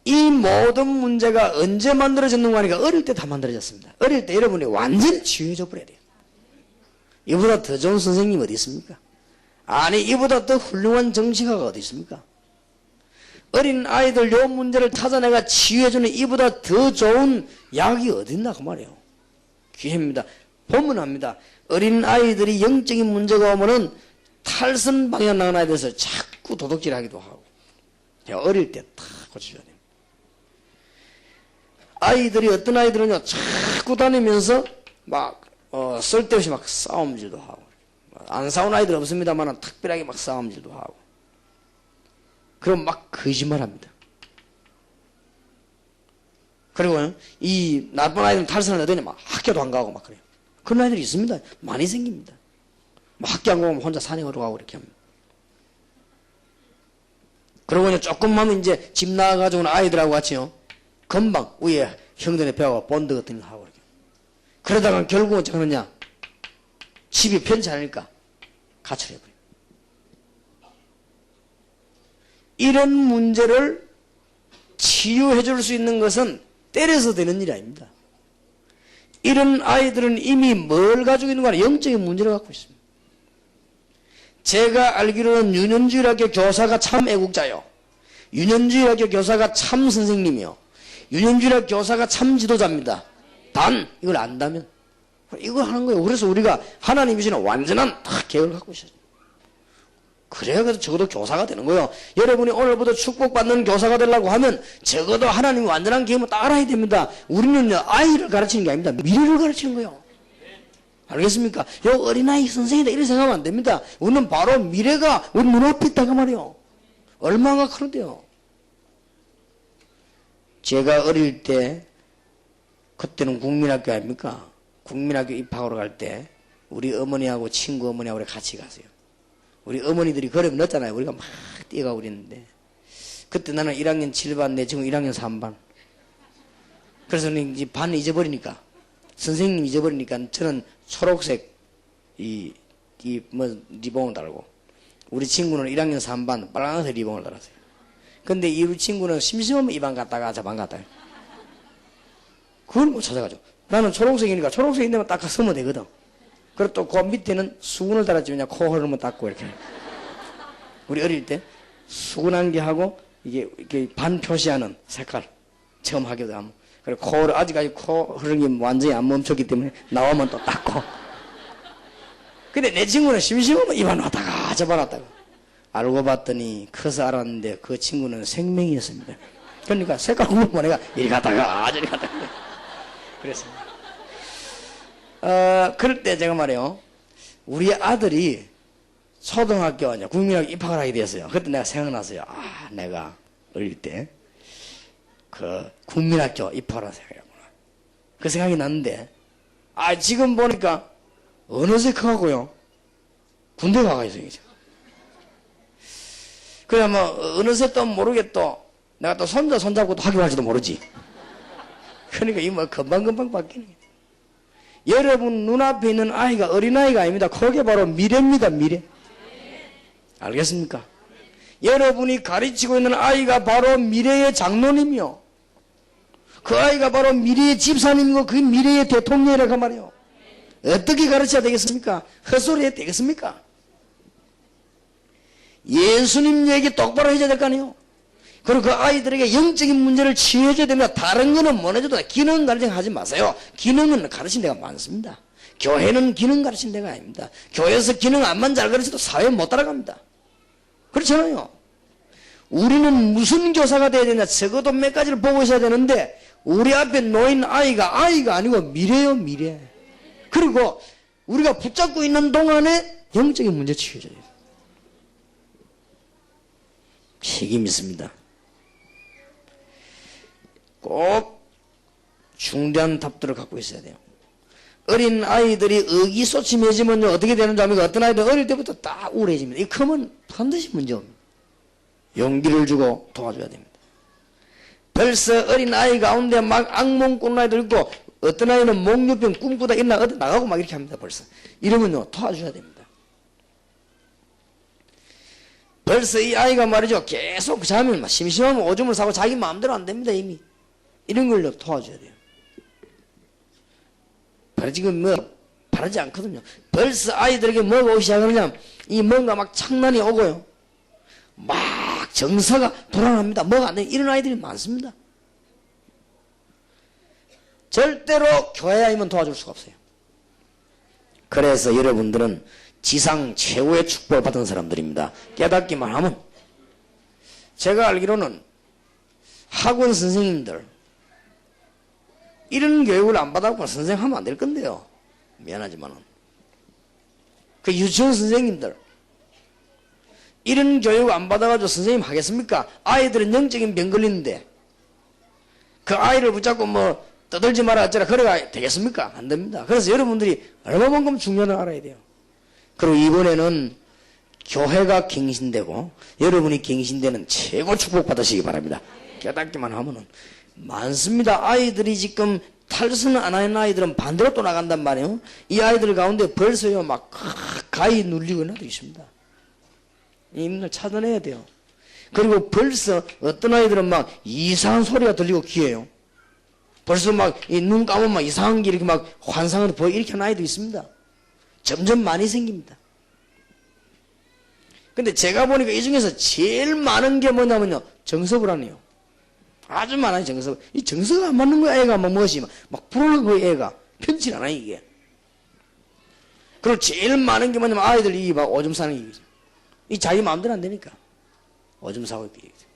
A: 이 모든 문제가 언제 만들어졌는가 하니까 어릴 때 다 만들어졌습니다. 어릴 때 여러분이 완전히 치유해줘 버려야 돼요. 이보다 더 좋은 선생님 어디 있습니까? 아니 이보다 더 훌륭한 정치가가 어디 있습니까? 어린 아이들 요 문제를 찾아내가 치유해주는 이보다 더 좋은 약이 어디 있나 그 말이에요. 기회입니다. 보면 합니다. 어린 아이들이 영적인 문제가 오면은 탈선 방향 나가는 아이들에서 자꾸 도둑질하기도 하고 어릴 때 다 고쳐줘야 됩니다. 아이들이 어떤 아이들은요 자꾸 다니면서 막 쓸데없이 막 싸움질도 하고 안 싸운 아이들 없습니다만 특별하게 막 싸움질도 하고 그럼 막 거짓말합니다. 그리고 이 나쁜 아이들은 탈선을 하더니 막 학교도 안 가고 막 그래요. 그런 아이들이 있습니다. 많이 생깁니다. 학교 안 가고 혼자 산행으로 가고 이렇게 합니다. 그러고 조금만 이제 집 나가가지고는 아이들하고 같이요. 금방 위에 형들의 배하고 본드 같은 거 하고 이렇게. 그러다가 결국은 어떻게 하느냐. 집이 편치 않으니까 가출해버려요. 이런 문제를 치유해 줄 수 있는 것은 때려서 되는 일이 아닙니다. 이런 아이들은 이미 뭘 가지고 있는 거냐 영적인 문제를 갖고 있습니다. 제가 알기로는 유년주일학교 교사가 참 애국자요. 유년주일학교 교사가 참 선생님이요. 유년주일학교 교사가 참 지도자입니다. 단 이걸 안다면 이걸 하는 거예요. 그래서 우리가 하나님이 주시는 완전한 계획을 갖고 있어요. 그래야 적어도 교사가 되는 거예요. 여러분이 오늘부터 축복받는 교사가 되려고 하면 적어도 하나님이 완전한 계획을 따라야 됩니다. 우리는 아이를 가르치는 게 아닙니다. 미래를 가르치는 거예요. 알겠습니까? 어린아이 선생이다 이렇게 생각하면 안 됩니다. 우리는 바로 미래가 우리 눈앞에 있다고 말이에요. 얼마나 크는데요. 제가 어릴 때 그때는 국민학교 아닙니까? 국민학교 입학하러 갈 때 우리 어머니하고 친구 어머니하고 우리 같이 갔어요. 우리 어머니들이 걸음 넣었잖아요. 우리가 막 뛰어가고 그랬는데 그때 나는 1학년 7반 내 친구 1학년 3반. 그래서 이제 반 잊어버리니까 선생님 잊어버리니까 저는 초록색 리본을 달고 우리 친구는 1학년 3반 빨간색 리본을 달았어요. 근데 이 우리 친구는 심심하면 이 반 갔다가 저 반 갔다가 그걸 못 찾아가죠. 나는 초록색이니까 초록색인 데만 딱 서면 되거든. 그리고 또 그 밑에는 수건을 달았지. 그냥 코 흐르면 닦고 이렇게. 우리 어릴 때 수건 한 개 하고 이게 반 표시하는 색깔 처음 하기도 하면. 그리고 코를 아직까지 코 흐르는 게 완전히 안 멈췄기 때문에 나오면 또 닦고. 근데 내 친구는 심심하면 입안 왔다가 저반 왔다가. 알고 봤더니 커서 알았는데 그 친구는 생명이었습니다. 그러니까 색깔 구분 내가 이리 갔다가 저리 갔다가 그랬습니다. 그럴 때 제가 말이에요. 우리 아들이 초등학교 이제 국민학교 입학을 하게 되었어요. 그때 내가 생각났어요. 내가 어릴 때 그 국민학교 입학을 생각했구나. 그 생각이 났는데 지금 보니까 어느새 커갖고요. 군대 가가 있어요. 그래 뭐 어느새 또 모르게 또 내가 또 손잡고 또 학교 갈지도 모르지. 그러니까 이 뭐 금방금방 바뀌는 거예요. 여러분 눈앞에 있는 아이가 어린아이가 아닙니다. 그게 바로 미래입니다. 미래. 알겠습니까? 여러분이 가르치고 있는 아이가 바로 미래의 장로님이요. 그 아이가 바로 미래의 집사님이고 그 미래의 대통령이라고 말이에요. 어떻게 가르쳐야 되겠습니까? 헛소리 해야 되겠습니까? 예수님 얘기 똑바로 해줘야 될 거 아니에요. 그리고 그 아이들에게 영적인 문제를 치유해줘야 됩니다. 다른 거는 못 해줘도 기능 가르치지 마세요. 기능은 가르친 데가 많습니다. 교회는 기능 가르친 데가 아닙니다. 교회에서 기능 안만 잘 가르쳐도 사회 못 따라갑니다. 그렇잖아요. 우리는 무슨 교사가 돼야 되냐, 적어도 몇 가지를 보고 있어야 되는데 우리 앞에 놓인 아이가 아니고 미래요, 미래. 그리고 우리가 붙잡고 있는 동안에 영적인 문제 치유해줘야 돼요. 책임이 있습니다. 꼭 중대한 답들을 갖고 있어야 돼요. 어린 아이들이 의기소침해지면요 어떻게 되는지 압니까? 어떤 아이들 어릴 때부터 딱 우울해집니다. 이 크면 반드시 문제 옵니다. 용기를 주고 도와줘야 됩니다. 벌써 어린 아이 가운데 막 악몽 꾸는 아이들 있고 어떤 아이는 목류병 꿈꾸다 일어나 어디 나가고 막 이렇게 합니다. 벌써 이러면요 도와줘야 됩니다. 벌써 이 아이가 말이죠 계속 자면 막 심심하면 오줌을 싸고 자기 마음대로 안 됩니다. 이미 이런 걸로 도와줘야 돼요. 지금 바라지 않거든요. 벌써 아이들에게 뭐가 오기 시작하느냐, 이 뭔가 막 창난이 오고요. 막 정서가 불안합니다. 뭐가 안 돼. 이런 아이들이 많습니다. 절대로 교회 아이면 도와줄 수가 없어요. 그래서 여러분들은 지상 최고의 축복을 받은 사람들입니다. 깨닫기만 하면. 제가 알기로는 학원 선생님들 이런 교육을 안 받아보면 선생님 하면 안 될 건데요. 미안하지만은. 그 유치원 선생님들 이런 교육 안 받아가지고 선생님 하겠습니까? 아이들은 영적인 병 걸리는데 그 아이를 붙잡고 뭐 떠들지 마라 어쩌라 그래가 되겠습니까? 안 됩니다. 그래서 여러분들이 얼마만큼 중요한을 알아야 돼요. 그리고 이번에는 교회가 갱신되고 여러분이 갱신되는 최고 축복 받으시기 바랍니다. 깨닫기만 하면은 많습니다. 아이들이 지금 탈선을 안 하는 아이들은 반대로 또 나간단 말이에요. 이 아이들 가운데 벌써요 막 가히 눌리고 있는 아이들이 있습니다. 이분들 찾아내야 돼요. 그리고 벌써 어떤 아이들은 막 이상한 소리가 들리고 귀에요. 벌써 막 눈 감으면 막 이상한 게 이렇게 막 환상으로 보이고 이렇게 하는 아이도 있습니다. 점점 많이 생깁니다. 근데 제가 보니까 이 중에서 제일 많은 게 뭐냐면요 정서불안이에요. 아주 많아요, 정서. 이 정서가 안 맞는 거야, 애가. 막 무엇이, 막 불안한 거야, 애가. 편치 않아요, 이게. 그리고 제일 많은 게 뭐냐면 아이들이 막 오줌 싸는 얘기죠. 이 자기 마음대로 안 되니까. 오줌 싸고 있게 얘기죠.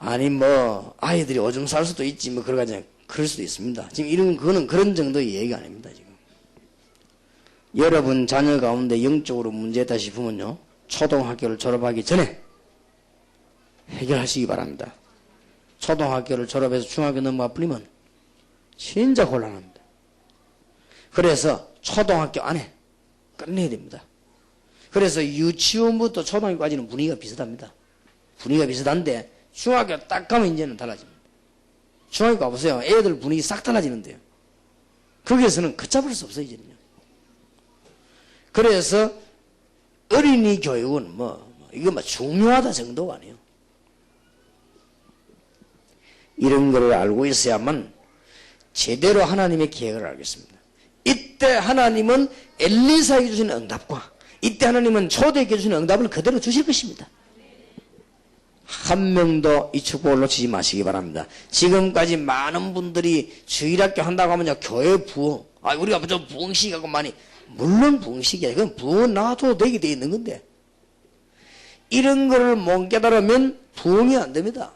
A: 아니, 뭐, 아이들이 오줌 쌀 수도 있지, 뭐, 그럴 수도 있습니다. 지금 그거는 그런 정도의 얘기가 아닙니다, 지금. 여러분 자녀 가운데 영적으로 문제있다 싶으면요. 초등학교를 졸업하기 전에 해결하시기 바랍니다. 초등학교를 졸업해서 중학교 넘어가 버리면 진짜 곤란합니다. 그래서 초등학교 안에 끝내야 됩니다. 그래서 유치원부터 초등학교까지는 분위기가 비슷합니다. 분위기가 비슷한데 중학교 딱 가면 이제는 달라집니다. 중학교 가보세요. 애들 분위기 싹 달라지는데요. 거기에서는 걷잡을 수 없어요, 이제는요. 그래서 어린이 교육은 이거 중요하다 정도가 아니에요. 이런 걸 알고 있어야만 제대로 하나님의 계획을 알겠습니다. 이때 하나님은 엘리사에게 주신 응답과 이때 하나님은 초대에게 주신 응답을 그대로 주실 것입니다. 한 명도 이 축복을 놓치지 마시기 바랍니다. 지금까지 많은 분들이 주일학교 한다고 하면 교회 부흥, 우리가 좀 부흥식하고 많이, 물론 부흥식이야. 그건 부흥은 나와도 되게 돼 있는 건데 이런 거를 못 깨달으면 부흥이 안 됩니다.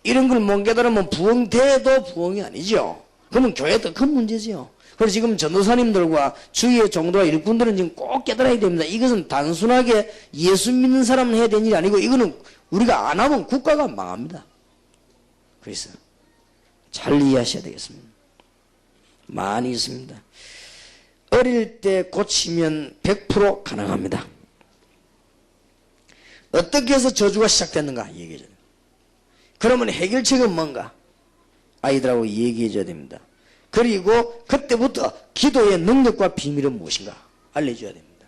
A: 이런 걸 못 깨달으면 부흥돼도 부흥이 아니죠. 그러면 교회도 큰 문제지요. 그래서 지금 전도사님들과 주위의 종도와 일꾼들은 지금 꼭 깨달아야 됩니다. 이것은 단순하게 예수 믿는 사람은 해야 되는 일이 아니고 이거는 우리가 안 하면 국가가 망합니다. 그래서 잘 이해하셔야 되겠습니다. 많이 있습니다. 어릴 때 고치면 100% 가능합니다. 어떻게 해서 저주가 시작됐는가 얘기해줘야 됩니다. 그러면 해결책은 뭔가? 아이들하고 얘기해줘야 됩니다. 그리고 그때부터 기도의 능력과 비밀은 무엇인가 알려줘야 됩니다.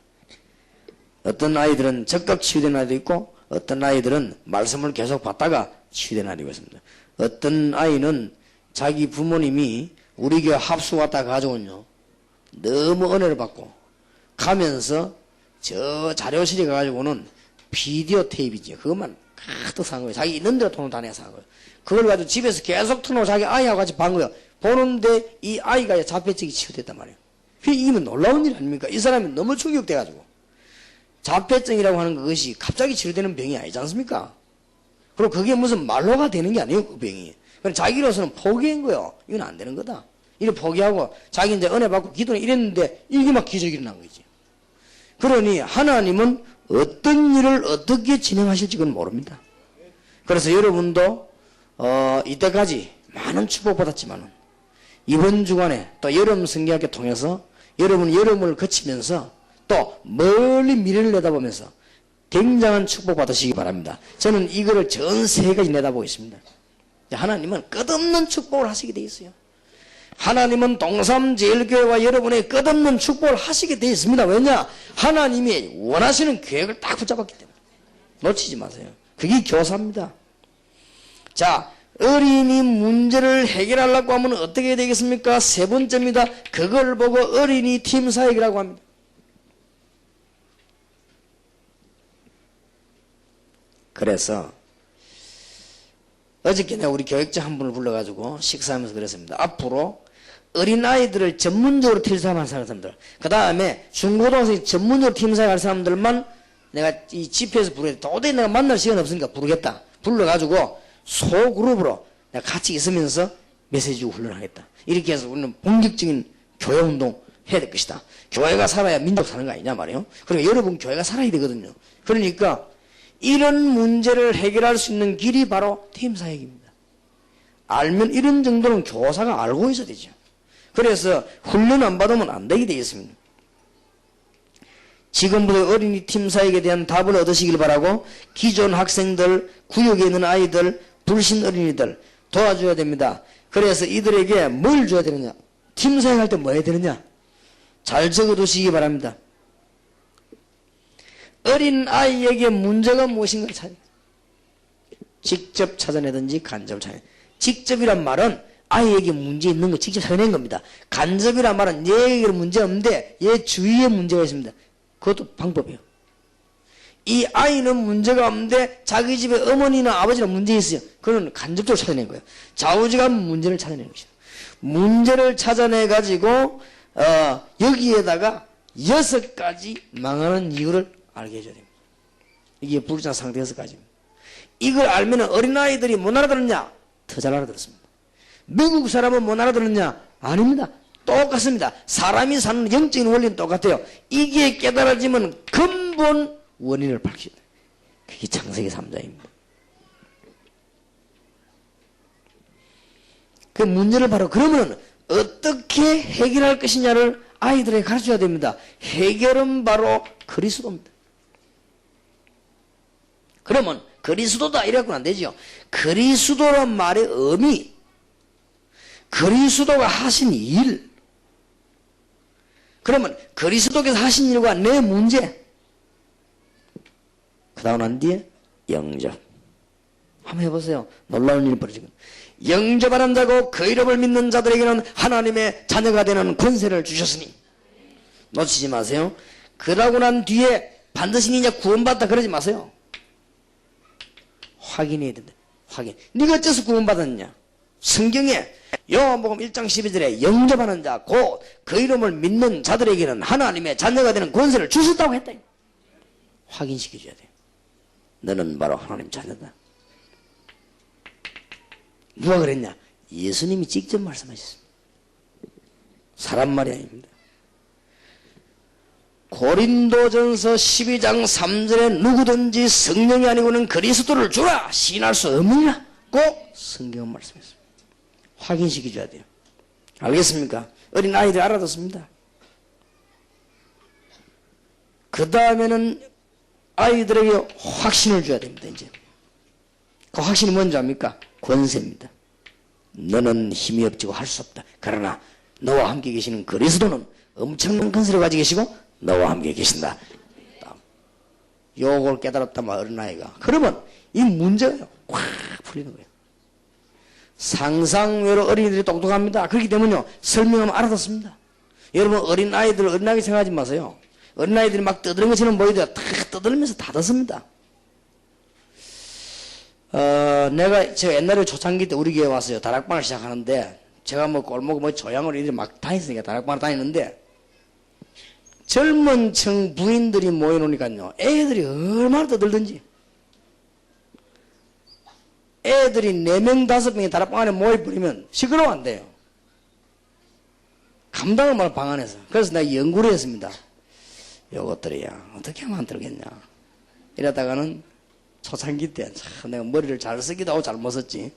A: 어떤 아이들은 적극 치유된 아이도 있고 어떤 아이들은 말씀을 계속 받다가 치유된 아이도 있습니다. 어떤 아이는 자기 부모님이 우리 교회 합수 왔다 가져온요. 너무 은혜를 받고 가면서 저 자료실에 가가지고는 비디오 테이프지. 그것만 가득 산 거예요. 자기 있는 대로 돈을 다 내서 산 거예요. 그걸 가지고 집에서 계속 틀어놓고 자기 아이하고 같이 본 거예요. 보는데 이 아이가 자폐증이 치유됐단 말이에요. 이게 놀라운 일 아닙니까? 이 사람이 너무 충격돼가지고. 자폐증이라고 하는 것이 갑자기 치료되는 병이 아니지 않습니까? 그리고 그게 무슨 말로가 되는 게 아니에요, 그 병이. 그럼 자기로서는 포기한 거예요. 이건 안 되는 거다. 이를 포기하고 자기 이제 은혜 받고 기도는 이랬는데 이게 막 기적이 일어난 거지. 그러니 하나님은 어떤 일을 어떻게 진행하실지 그건 모릅니다. 그래서 여러분도 이때까지 많은 축복받았지만 이번 주간에 또 여름 성경학교 통해서 여러분 여름을 거치면서 또 멀리 미래를 내다보면서 굉장한 축복 받으시기 바랍니다. 저는 이거를 전 세계까지 내다보고 있습니다. 하나님은 끝없는 축복을 하시게 돼 있어요. 하나님은 동삼제일교회와 여러분의 끝없는 축복을 하시게 되어 있습니다. 왜냐? 하나님이 원하시는 계획을 딱 붙잡았기 때문에. 놓치지 마세요. 그게 교사입니다. 자, 어린이 문제를 해결하려고 하면 어떻게 해야 되겠습니까? 세 번째입니다. 그걸 보고 어린이 팀 사역이라고 합니다. 그래서 어저께 내가 우리 교육자 한 분을 불러가지고 식사하면서 그랬습니다. 앞으로 어린아이들을 전문적으로 팀사역하는 사람들, 그 다음에 중고등학생 전문적으로 팀사역할 사람들만 내가 이 집회에서 부르겠다. 도저히 내가 만날 시간 없으니까 부르겠다. 불러가지고 소그룹으로 내가 같이 있으면서 메시지 주고 훈련하겠다. 이렇게 해서 우리는 본격적인 교회운동 해야 될 것이다. 교회가 살아야 민족 사는 거 아니냐 말이에요. 그러니까 여러분 교회가 살아야 되거든요. 그러니까 이런 문제를 해결할 수 있는 길이 바로 팀사역입니다. 알면 이런 정도는 교사가 알고 있어야 되죠. 그래서 훈련 안 받으면 안 되게 되어 있습니다. 지금부터 어린이 팀사역에 대한 답을 얻으시길 바라고 기존 학생들, 구역에 있는 아이들, 불신 어린이들 도와줘야 됩니다. 그래서 이들에게 뭘 줘야 되느냐? 팀사역 할 때 뭐 해야 되느냐? 잘 적어두시기 바랍니다. 어린 아이에게 문제가 무엇인가를 찾아야 직접 찾아내든지 간접 찾아내. 직접이란 말은 아이에게 문제 있는 거 직접 찾아낸 겁니다. 간접이란 말은 얘에게 문제 없는데 얘 주위에 문제가 있습니다. 그것도 방법이에요. 이 아이는 문제가 없는데 자기 집에 어머니나 아버지나 문제 있어요. 그건 간접적으로 찾아낸 거예요. 좌우지간 문제를 찾아내는 것이죠. 문제를 찾아내가지고 여기에다가 6가지 망하는 이유를 알게 해줘야 됩니다. 이게 불자 상태 6가지입니다. 이걸 알면 어린아이들이 못 알아들었냐? 더 잘 알아들었습니다. 미국 사람은 못 알아들었냐? 아닙니다. 똑같습니다. 사람이 사는 영적인 원리는 똑같아요. 이게 깨달아지면 근본 원인을 밝혀야 돼. 그게 창세기 3장입니다. 그 문제를 바로 그러면 어떻게 해결할 것이냐를 아이들에게 가르쳐야 됩니다. 해결은 바로 그리스도입니다. 그러면 그리스도다 이래갖고는 안 되죠. 그리스도란 말의 의미, 그리스도가 하신 일, 그러면 그리스도께서 하신 일과 내 문제, 그 다음 난 뒤에 영접. 한번 해보세요. 놀라운 일이 벌어지고, 영접하는 자고 그 이름을 믿는 자들에게는 하나님의 자녀가 되는 권세를 주셨으니. 놓치지 마세요. 그러고 난 뒤에 반드시 이제 구원받다 그러지 마세요. 확인해야 된다. 확인. 네가 어째서 구원받았냐? 성경에 요한복음 1장 12절에 영접하는 자 곧 그 이름을 믿는 자들에게는 하나님의 자녀가 되는 권세를 주셨다고 했다. 확인시켜줘야 돼. 너는 바로 하나님 자녀다. 누가 그랬냐? 예수님이 직접 말씀하셨습니다. 사람 말이 아닙니다. 고린도전서 12장 3절에 누구든지 성령이 아니고는 그리스도를 주라 시인할 수 없느냐고 성경은 말씀했습니다. 확인시켜줘야 돼요. 알겠습니까? 어린 아이들 알아듣습니다. 그 다음에는 아이들에게 확신을 줘야 됩니다. 이제 그 확신이 뭔지 압니까? 권세입니다. 너는 힘이 없지고 할 수 없다. 그러나 너와 함께 계시는 그리스도는 엄청난 권세를 가지고 계시고 너와 함께 계신다. 요걸 깨달았다면 어린아이가. 그러면 이 문제가 확 풀리는 거예요. 상상외로 어린이들이 똑똑합니다. 그렇기 때문에 설명하면 알아듣습니다. 여러분 어린아이들 어린아이 생각하지 마세요. 어린아이들이 막 떠드는 것처럼 보이더라도 다 떠들면서 다 듣습니다. 제가 옛날에 초창기 때 우리 교회 왔어요. 다락방을 시작하는데 제가 뭐 골목 뭐 조양으로 이렇게 막 다녔으니까 다락방을 다니는데 젊은 층 부인들이 모여놓으니까요. 애들이 얼마나 떠들든지. 애들이 4명, 5명이 다락방 안에 모여버리면 시끄러워 안 돼요. 감당을 말 방 안에서. 그래서 내가 연구를 했습니다. 요것들이야 어떻게 하면 안 들겠냐. 이러다가는 초창기 때 참 내가 머리를 잘 쓰기도 하고 잘 못 썼지.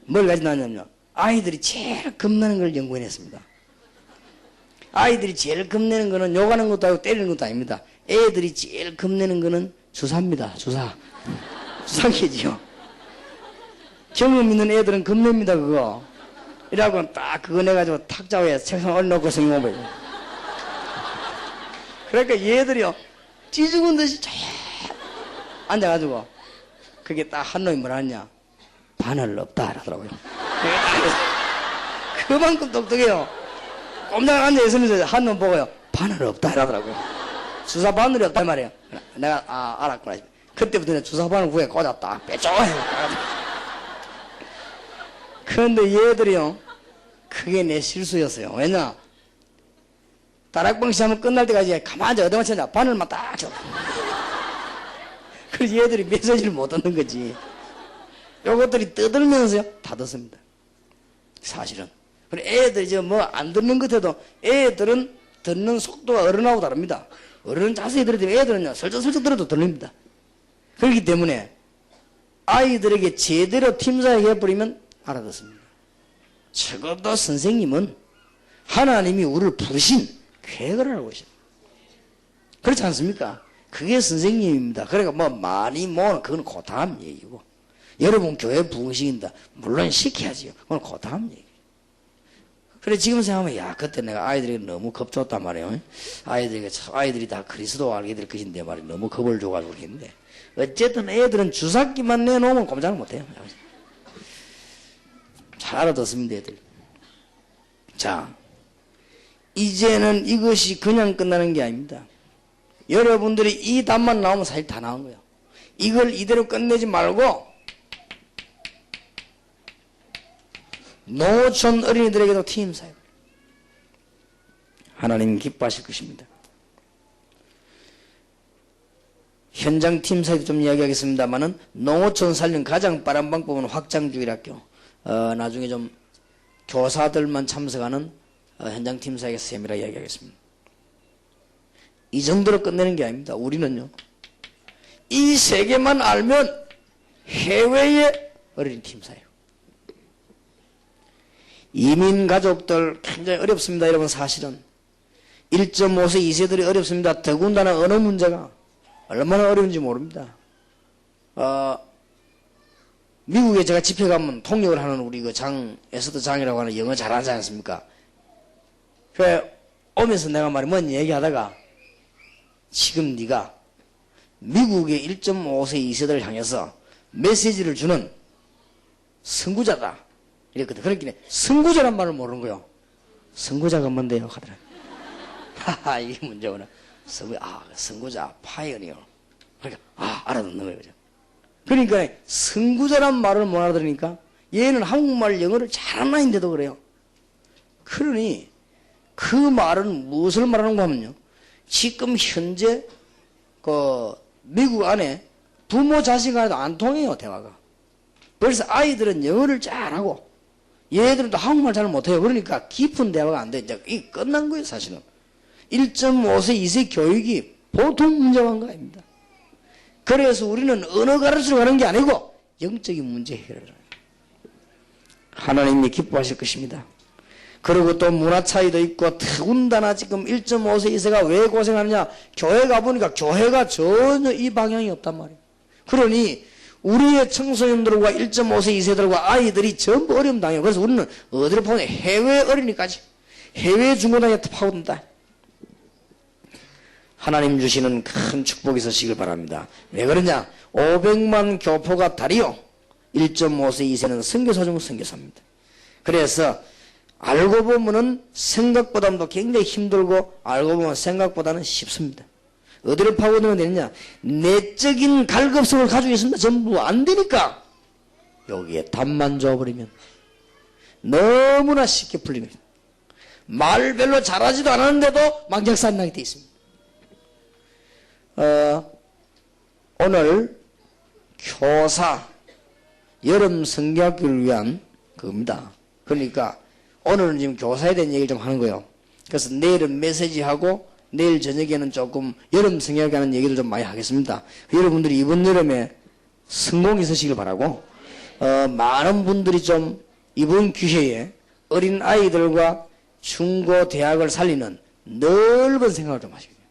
A: 뭘 가지고 나냐면요. 아이들이 제일 겁나는 걸 연구해냈습니다. 아이들이 제일 겁내는 거는 욕하는 것도 아니고 때리는 것도 아닙니다. 애들이 제일 겁내는 거는 주사입니다. 주사. 주사기지요. 경험 있는 애들은 겁냅니다. 그거. 이라고 딱 그거 내가지고 탁자 위에 책상 올려놓고 성경 공부해요. 그러니까 얘들이요. 찌죽은 듯이 쫙 앉아가지고 그게 딱 한 놈이 뭐라 하냐. 바늘 없다 하더라고요. 그만큼 똑똑해요. 꼼짝 앉아있으면서 한 놈 보고요. 바늘 없다 하더라고요. 주사 바늘이 없단 말이에요. 내가 알았구나. 그때부터 내가 주사 바늘 구에 꽂았다. 빼줘해. 그런데 얘들이요. 그게 내 실수였어요. 왜냐? 다락방 시험을 끝날 때까지 가만히 얻어맞춰 바늘만 딱 쳐. 그래서 얘들이 메시지를 못 듣는 거지. 요것들이 떠들면서요. 다 듣습니다. 사실은. 그래 애들 이제 뭐 안 듣는 것 해도 애들은 듣는 속도가 어른하고 다릅니다. 어른은 자세히 들어도 애들은요. 슬쩍슬쩍 들어도 들립니다. 그렇기 때문에 아이들에게 제대로 팀사역을 해버리면 알아듣습니다. 적어도 선생님은 하나님이 우리를 부르신 계획을 알고 계십니다. 그렇지 않습니까? 그게 선생님입니다. 그러니까 뭐 많이 모으는 그건 고다한 얘기고 여러분 교회 부흥식인다. 물론 시켜야지요. 그건 고다한 얘기. 그래 지금 생각하면 야 그때 내가 아이들에게 너무 겁줬단 말이에요. 아이들이 다 그리스도 알게 될 것인데 말이야. 너무 겁을 줘가지고 그랬는데 어쨌든 애들은 주사기만 내놓으면 꼼짝을 못해요. 잘 알아듣습니다 애들. 자 이제는 이것이 그냥 끝나는 게 아닙니다. 여러분들이 이 답만 나오면 사실 다 나온 거예요. 이걸 이대로 끝내지 말고 노천 어린이들에게도 팀사역. 하나님 기뻐하실 것입니다. 현장 팀사역 좀 이야기하겠습니다만은 농어촌 살림 가장 빠른 방법은 확장주일학교. 나중에 좀 교사들만 참석하는 현장 팀사역에서 세미나 이야기하겠습니다. 이 정도로 끝내는 게 아닙니다. 우리는요 이 세 개만 알면 해외의 어린이 팀사예요. 이민 가족들 굉장히 어렵습니다. 여러분 사실은 1.5세 2세들이 어렵습니다. 더군다나 언어 문제가 얼마나 어려운지 모릅니다. 미국에 제가 집회 가면 통역을 하는 우리 그 에스더 장이라고 하는 영어 잘하지 않습니까? 그래 오면서 내가 뭔 얘기하다가 지금 네가 미국의 1.5세 2세들을 향해서 메시지를 주는 선구자다 이랬거든. 그러니까 선구자란 말을 모르는 거요. 선구자가 뭔데요? 하더라. 하하 이게 문제구나. 선구자 파이어니어. 그러니까 알아듣는 거예요. 그죠? 그러니까 선구자란 말을 못 알아들으니까 얘는 한국말 영어를 잘하는 아이인데도 그래요. 그러니 그 말은 무엇을 말하는가 하면요. 지금 현재 그 미국 안에 부모 자식 간에도 안 통해요 대화가. 그래서 아이들은 영어를 잘하고 얘들은 또 한국말 잘 못해요. 그러니까 깊은 대화가 안 돼. 이제 이게 끝난 거예요 사실은. 1.5세 2세 교육이 보통 문제가 한 거 아닙니다. 그래서 우리는 언어 가르치러 가는 게 아니고 영적인 문제 해결을 해요. 하나님이 기뻐하실 것입니다. 그리고 또 문화 차이도 있고 더군다나 지금 1.5세 2세가 왜 고생하느냐. 교회 가보니까 교회가 전혀 이 방향이 없단 말이에요. 그러니 우리의 청소년들과 1.5세 2세들과 아이들이 전부 어려움 당해요. 그래서 우리는 어디로 파고드냐. 해외 어린이까지 해외 중고등학교에 파고든다. 하나님 주시는 큰 축복이 있으시길 바랍니다. 왜 그러냐. 500만 교포가 다리요 1.5세 2세는 선교사 중 선교사입니다. 그래서 알고 보면은 생각보다도 굉장히 힘들고 알고 보면 생각보다는 쉽습니다. 어디를 파고들면 되느냐. 내적인 갈급성을 가지고 있습니다. 전부 안 되니까 여기에 답만 줘버리면 너무나 쉽게 풀립니다. 말 별로 잘하지도 않았는데도 망작사 나게 되어 있습니다. 오늘 교사 여름 성경학교를 위한 겁니다. 그러니까 오늘은 지금 교사에 대한 얘기를 좀 하는 거예요. 그래서 내일은 메시지하고 내일 저녁에는 조금 여름 성경학교 하는 얘기를 좀 많이 하겠습니다. 여러분들이 이번 여름에 성공이 있으시길 바라고 많은 분들이 좀 이번 기회에 어린 아이들과 중고 대학을 살리는 넓은 생각을 좀 하시게 돼요.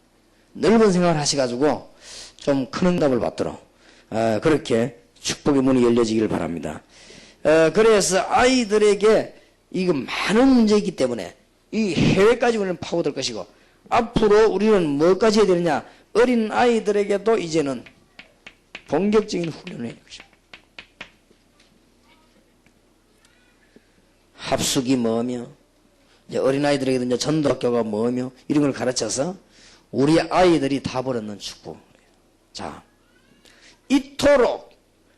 A: 넓은 생각을 하셔가지고 좀 큰 응답을 받도록 그렇게 축복의 문이 열려지기를 바랍니다. 그래서 아이들에게 이거 많은 문제이기 때문에 이 해외까지 우리는 파고들 것이고 앞으로 우리는 뭐까지 해야 되느냐. 어린 아이들에게도 이제는 본격적인 훈련을 해야 되죠. 합숙이 뭐며 이제 어린아이들에게도 이제 전도학교가 뭐며 이런 걸 가르쳐서 우리 아이들이 답을 얻는 축복. 자, 이토록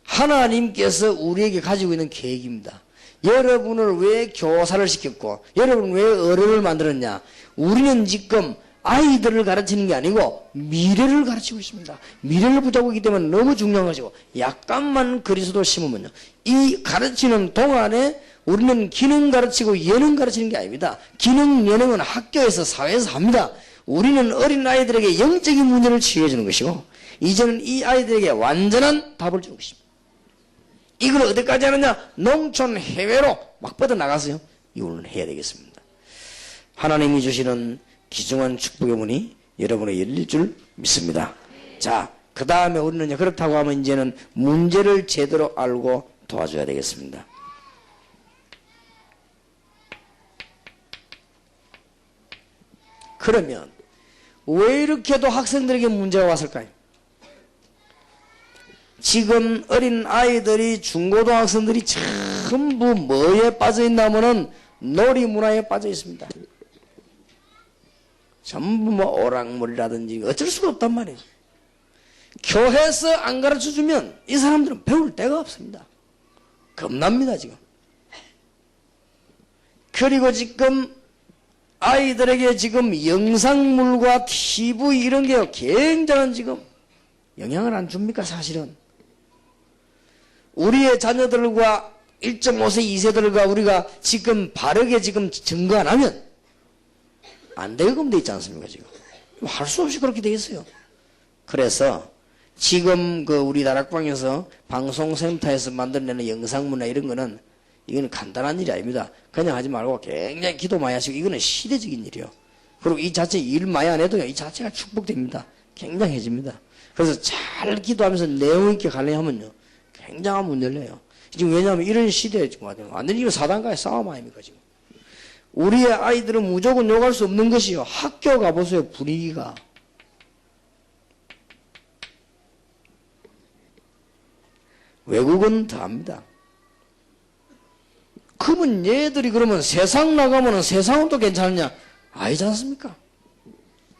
A: 하나님께서 우리에게 가지고 있는 계획입니다. 여러분을 왜 교사를 시켰고 여러분을 왜 어른을 만들었냐. 우리는 지금 아이들을 가르치는 게 아니고 미래를 가르치고 있습니다. 미래를 붙잡고 있기 때문에 너무 중요한 것이고 약간만 그리스도를 심으면요. 이 가르치는 동안에 우리는 기능 가르치고 예능 가르치는 게 아닙니다. 기능 예능은 학교에서 사회에서 합니다. 우리는 어린 아이들에게 영적인 문제를 치유해 주는 것이고 이제는 이 아이들에게 완전한 답을 주는 것입니다. 이걸 어디까지 하느냐. 농촌 해외로 막 뻗어나가서요. 이걸 해야 되겠습니다. 하나님이 주시는 귀중한 축복의 문이 여러분의 열릴 줄 믿습니다. 자, 그 다음에 우리는 그렇다고 하면 이제는 문제를 제대로 알고 도와줘야 되겠습니다. 그러면 왜 이렇게도 학생들에게 문제가 왔을까요? 지금 어린 아이들이 중고등학생들이 전부 뭐에 빠져 있나면은 놀이 문화에 빠져 있습니다. 전부 뭐 오락물이라든지 어쩔 수가 없단 말이에요. 교회에서 안 가르쳐 주면 이 사람들은 배울 데가 없습니다. 겁납니다 지금. 그리고 지금 아이들에게 지금 영상물과 TV 이런 게 굉장한 지금 영향을 안 줍니까 사실은. 우리의 자녀들과 1.5세 2세들과 우리가 지금 바르게 지금 증거 안 하면 안 되게끔 돼 있지 않습니까 지금. 할 수 없이 그렇게 돼 있어요. 그래서 지금 그 우리 다락방에서 방송센터에서 만들어내는 영상문화 이런 거는 이거는 간단한 일이 아닙니다. 그냥 하지 말고 굉장히 기도 많이 하시고 이거는 시대적인 일이요. 그리고 이 자체 일 많이 안 해도요. 이 자체가 축복됩니다. 굉장해집니다. 그래서 잘 기도하면서 내용 있게 관리하면요. 굉장한 문 열려요. 지금 왜냐하면 이런 시대에 지금 완전히 이거 사단과의 싸움 아닙니까 지금. 우리의 아이들은 무조건 욕할 수 없는 것이요. 학교 가보세요. 분위기가. 외국은 더합니다. 그러면 얘들이 그러면 세상 나가면은 세상은 또 괜찮느냐? 아니지 않습니까?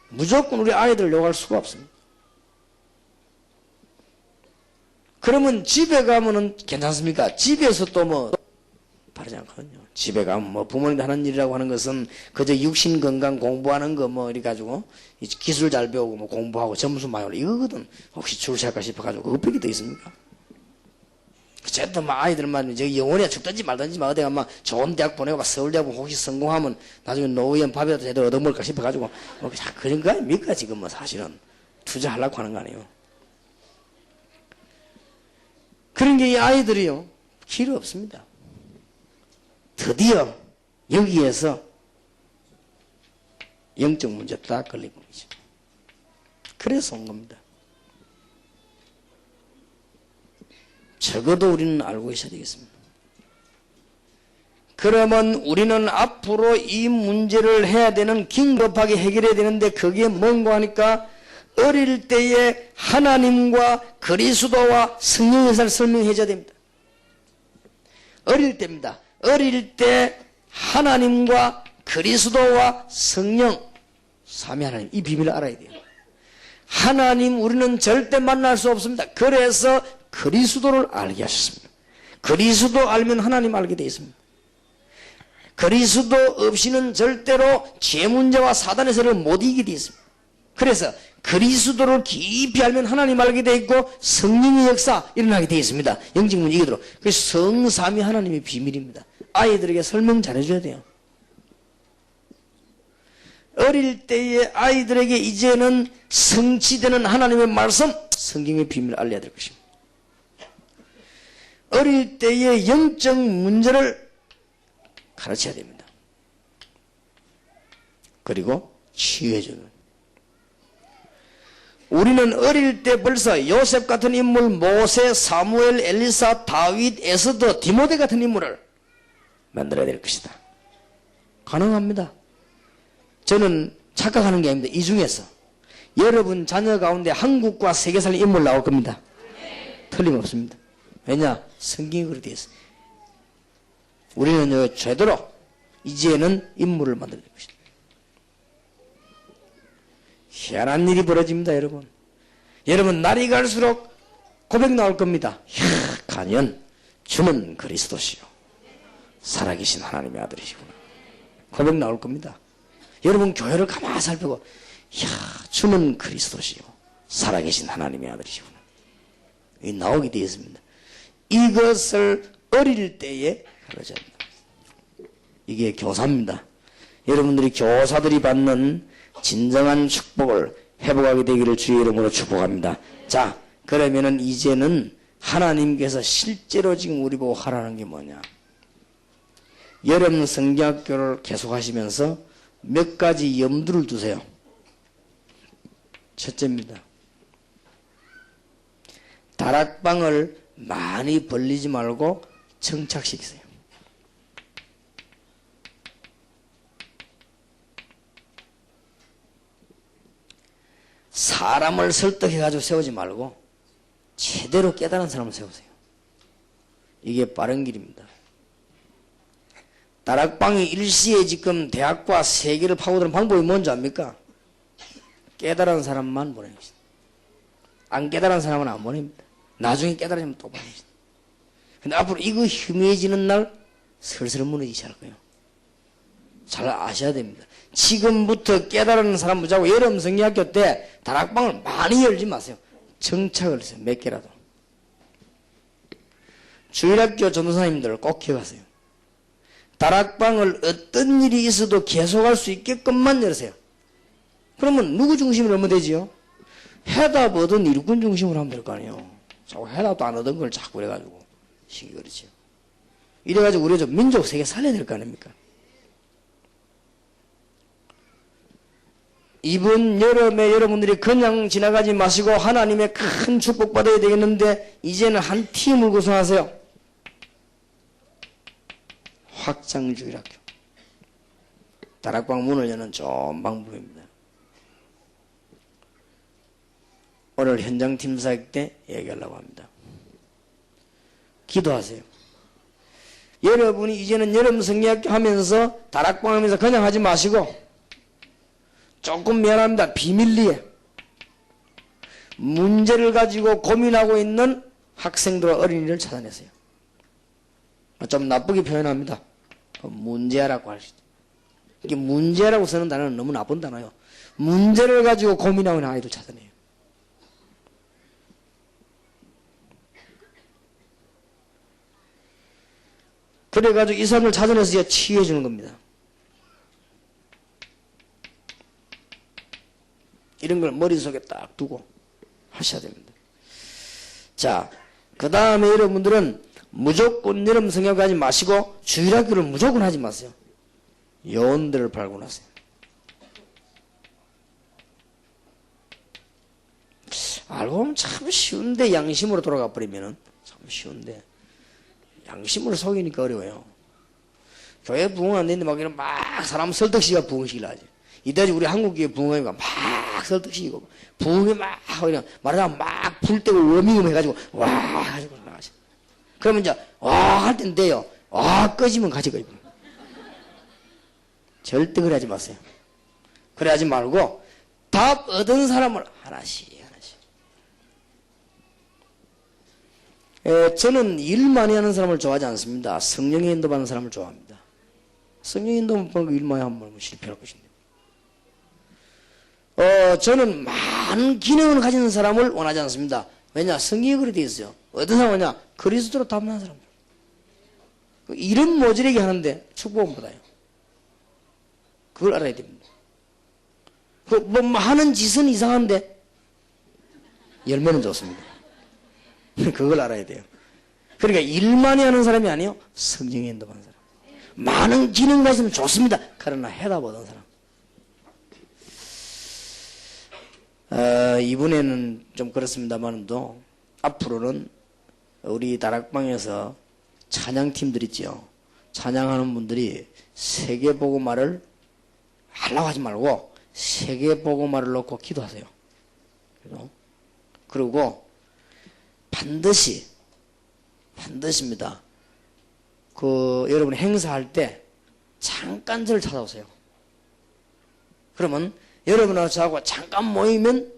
A: 무조건 우리 아이들 욕할 수가 없습니다. 그러면 집에 가면은 괜찮습니까? 집에서 또 뭐 바르지 않거든요. 집에 가면 뭐 부모님이 하는 일이라고 하는 것은 그저 육신 건강 공부하는 거 뭐 이래 가지고 기술 잘 배우고 뭐 공부하고 점수 많이 올라 이거거든. 혹시 출세할까 싶어가지고 그거 뺏기 돼 있습니까? 어쨌든 막 아이들만 이제 영원히 죽든지 말든지 막 어디가 막 좋은 대학 보내고 막 서울대학 혹시 성공하면 나중에 노후엔 밥이라도 제대로 얻어먹을까 싶어가지고 뭐 그런 거 아닙니까 지금 뭐 사실은 투자하려고 하는 거 아니에요. 그런 게 이 아이들이요 필요 없습니다. 드디어 여기에서 영적 문제 딱 걸린 거죠. 그래서 온 겁니다. 적어도 우리는 알고 있어야 되겠습니다. 그러면 우리는 앞으로 이 문제를 해야 되는 긴급하게 해결해야 되는데 그게 뭔가 하니까 어릴 때에 하나님과 그리스도와 성령의 역사를 설명해 줘야 됩니다. 어릴 때입니다. 어릴 때 하나님과 그리스도와 성령 삼위 하나님 이 비밀을 알아야 돼요. 하나님 우리는 절대 만날 수 없습니다. 그래서 그리스도를 알게 하셨습니다. 그리스도 알면 하나님 알게 되어 있습니다. 그리스도 없이는 절대로 죄 문제와 사단의 세력을 못 이기게 되어 있습니다. 그래서 그리스도를 깊이 알면 하나님 알게 되어 있고 성령의 역사 일어나게 되어 있습니다. 영적 문제 이기도록. 그래서 성삼위 하나님의 비밀입니다. 아이들에게 설명 잘해줘야 돼요. 어릴 때의 아이들에게 이제는 성취되는 하나님의 말씀 성경의 비밀을 알려야 될 것입니다. 어릴 때의 영적 문제를 가르쳐야 됩니다. 그리고 치유해주는. 우리는 어릴 때 벌써 요셉 같은 인물, 모세, 사무엘, 엘리사, 다윗, 에스더, 디모데 같은 인물을 만들어야 될 것이다. 가능합니다. 저는 착각하는 게 아닙니다. 이 중에서 여러분 자녀 가운데 한국과 세계사의 인물 나올 겁니다. 틀림없습니다. 왜냐? 성경이 그렇게 되어 있어요. 우리는 제대로 이제는 인물을 만들어야 될 것이다. 희한한 일이 벌어집니다, 여러분. 여러분, 날이 갈수록 고백 나올 겁니다. 가년 주는 그리스도시요 살아계신 하나님의 아들이시구나. 고백 나올 겁니다. 여러분, 교회를 가만히 살피고 주는 그리스도시요 살아계신 하나님의 아들이시구나. 이 나오게 되어 있습니다. 이것을 어릴 때에 가르쳐야 합니다. 이게 교사입니다. 여러분들이 교사들이 받는 진정한 축복을 회복하게 되기를 주의 이름으로 축복합니다. 자, 그러면은 이제는 하나님께서 실제로 지금 우리 보고 하라는 게 뭐냐? 여름 성경학교를 계속하시면서 몇 가지 염두를 두세요. 첫째입니다. 다락방을 많이 벌리지 말고 정착시키세요. 사람을 설득해가지고 세우지 말고 제대로 깨달은 사람을 세우세요. 이게 빠른 길입니다. 다락방이 일시에 지금 대학과 세계를 파고드는 방법이 뭔지 압니까? 깨달은 사람만 보내는 것입니다. 안 깨달은 사람은 안 보냅니다. 나중에 깨달으면 또 보냅니다. 근데 앞으로 이거 희미해지는 날 슬슬 무너지기 시작할 거예요. 잘 아셔야 됩니다. 지금부터 깨달은 사람 무자고 여름 성경학교 때 다락방을 많이 열지 마세요. 정착을 하세요. 몇 개라도. 주일학교 전도사님들 꼭 기억하세요. 다락방을 어떤 일이 있어도 계속할 수 있게끔만 열으세요. 그러면 누구 중심으로 하면 되지요? 해답 얻은 일꾼 중심으로 하면 될 거 아니에요. 자꾸 해답도 안 얻은 걸 자꾸 그래가지고 시기 그렇죠. 이래가지고 우리 좀 민족 세계 살려야 될 거 아닙니까? 이번 여름에 여러분들이 그냥 지나가지 마시고 하나님의 큰 축복 받아야 되겠는데 이제는 한 팀을 구성하세요. 확장주일학교. 다락방 문을 여는 좋은 방법입니다. 오늘 현장 팀사역 때 얘기하려고 합니다. 기도하세요. 여러분이 이제는 여름 성리학교 하면서 다락방 하면서 그냥 하지 마시고 조금 미안합니다. 비밀리에 문제를 가지고 고민하고 있는 학생들과 어린이를 찾아내세요. 좀 나쁘게 표현합니다. 문제라고 할 수 있죠. 이게 문제라고 쓰는 단어는 너무 나쁜 단어예요. 문제를 가지고 고민하고 있는 아이들 찾아내요. 그래가지고 이 사람을 찾아내서 치유해 주는 겁니다. 이런 걸 머릿속에 딱 두고 하셔야 됩니다. 자, 그 다음에 여러분들은 무조건 여름 성경 하지 마시고 주일학교를 무조건 하지 마세요. 요원들을 발굴하세요. 알고 보면 참 쉬운데 양심으로 돌아가 버리면은 참 쉬운데 양심으로 속이니까 어려워요. 교회 부흥 안 되는데 막 사람 설득시가 부흥식을 하지. 이때까지 우리 한국교회 부흥하니까 막 설득시키고 부흥이 막 그냥 말하자면 막 불 때고 워밍업 해가지고 와 하시고 나가시. 그러면 이제 와 할 땐 돼요. 와 꺼지면 같이 꺼집니다. 절대 그래 하지 마세요. 그래 하지 말고 답 얻은 사람을 하나씩 저는 일 많이 하는 사람을 좋아하지 않습니다. 성령의 인도받는 사람을 좋아합니다. 성령의 인도만 받고 일 많이 하면 실패할 것인데. 저는 많은 기능을 가진 사람을 원하지 않습니다. 왜냐? 성경에 그렇게 되어 있어요. 어떤 사람이냐? 그리스도로 담는 사람. 이런 모질하게 하는데 축복은 받아요. 그걸 알아야 됩니다. 뭐 하는 짓은 이상한데 열매는 좋습니다. 그걸 알아야 돼요. 그러니까 일만이 하는 사람이 아니에요. 성령의 인도받는 사람. 많은 기능가 있으면 좋습니다. 그러나 해답 얻은 사람. 이번에는 좀 그렇습니다만도 앞으로는 우리 다락방에서 찬양팀들 있죠. 찬양하는 분들이 세계복음화를 하려고 하지 말고 세계복음화를 놓고 기도하세요. 그리고 반드시입니다. 여러분이 행사할 때 잠깐 저를 찾아오세요. 그러면 여러분하고 저하고 잠깐 모이면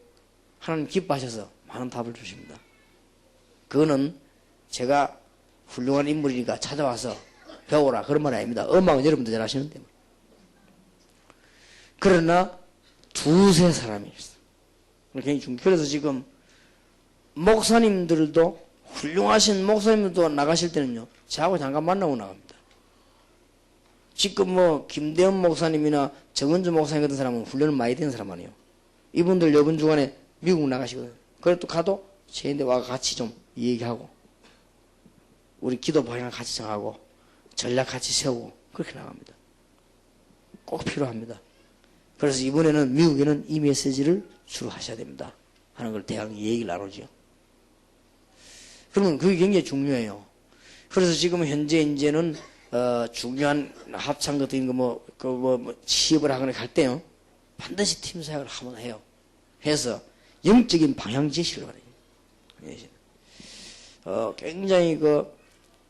A: 하나님 기뻐하셔서 많은 답을 주십니다. 그거는 제가 훌륭한 인물이니까 찾아와서 배우라 그런 말이 아닙니다. 음악은 여러분도 잘 아시는데. 그러나 두세 사람이 있어요. 굉장히 중요해요. 그래서 지금 목사님들도 훌륭하신 목사님들도 나가실 때는요. 저하고 잠깐 만나고 나갑니다. 지금 김대현 목사님이나 정은주 목사님 같은 사람은 훈련을 많이 된 사람 아니에요. 이분들 여분 주간에 미국 나가시거든요. 그래도 가도 저희한테 와 같이 좀 얘기하고 우리 기도 방향 같이 정하고 전략 같이 세우고 그렇게 나갑니다. 꼭 필요합니다. 그래서 이번에는 미국에는 이 메시지를 주로 하셔야 됩니다. 하는 걸 대학 얘기를 나누죠. 그러면 그게 굉장히 중요해요. 그래서 지금 현재 이제는 중요한 합창 같은 거 시합을 하거나 갈 때요. 반드시 팀 사역을 한번 해요. 해서 영적인 방향 제시를 하래요. 굉장히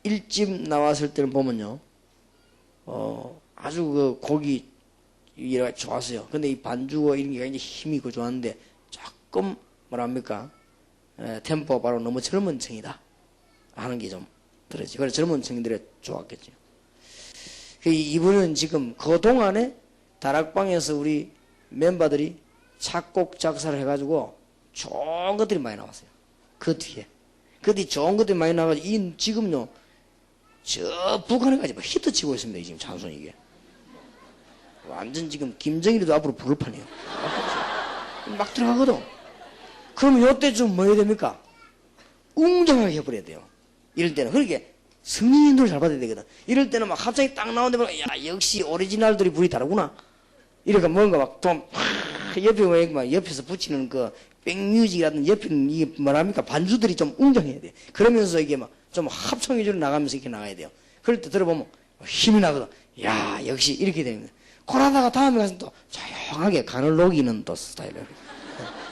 A: 일집 나왔을 때를 보면요. 아주 곡이 좋았어요. 근데 이 반주가 이런 게 굉장히 힘이 있고 좋았는데 조금 뭐랍니까? 템포가 바로 너무 젊은 층이다 하는 게 좀 들었지. 그래서 젊은 층들이 좋았겠죠. 이분은 지금 그 동안에 다락방에서 우리 멤버들이 작곡 작사를 해가지고 좋은 것들이 많이 나왔어요. 그 뒤에 좋은 것들이 많이 나와가지고 지금요 저 북한에까지 히트 치고 있습니다. 지금 찬송 이게 완전 지금 김정일이도 앞으로 부를 판이에요. 막 들어가거든. 그럼 요때쯤 뭐 해야 됩니까? 웅장하게 해버려야 돼요. 이럴 때는. 그러니까 성령 인도를 잘 받아야 되거든. 이럴 때는 막 갑자기 딱 나오는데 막, 야, 역시 오리지널들이 불이 다르구나. 이러니까 뭔가 막 좀, 옆에 막 옆에서 붙이는 그 백뮤직이라든지 옆에는 이게 뭐랍니까? 반주들이 좀 웅장해야 돼. 그러면서 이게 막 좀 합성 위주로 나가면서 이렇게 나가야 돼요. 그럴 때 들어보면 힘이 나거든. 야, 역시 이렇게 됩니다. 그러다가 다음에 가서 또 조용하게 간을 녹이는 또 스타일을.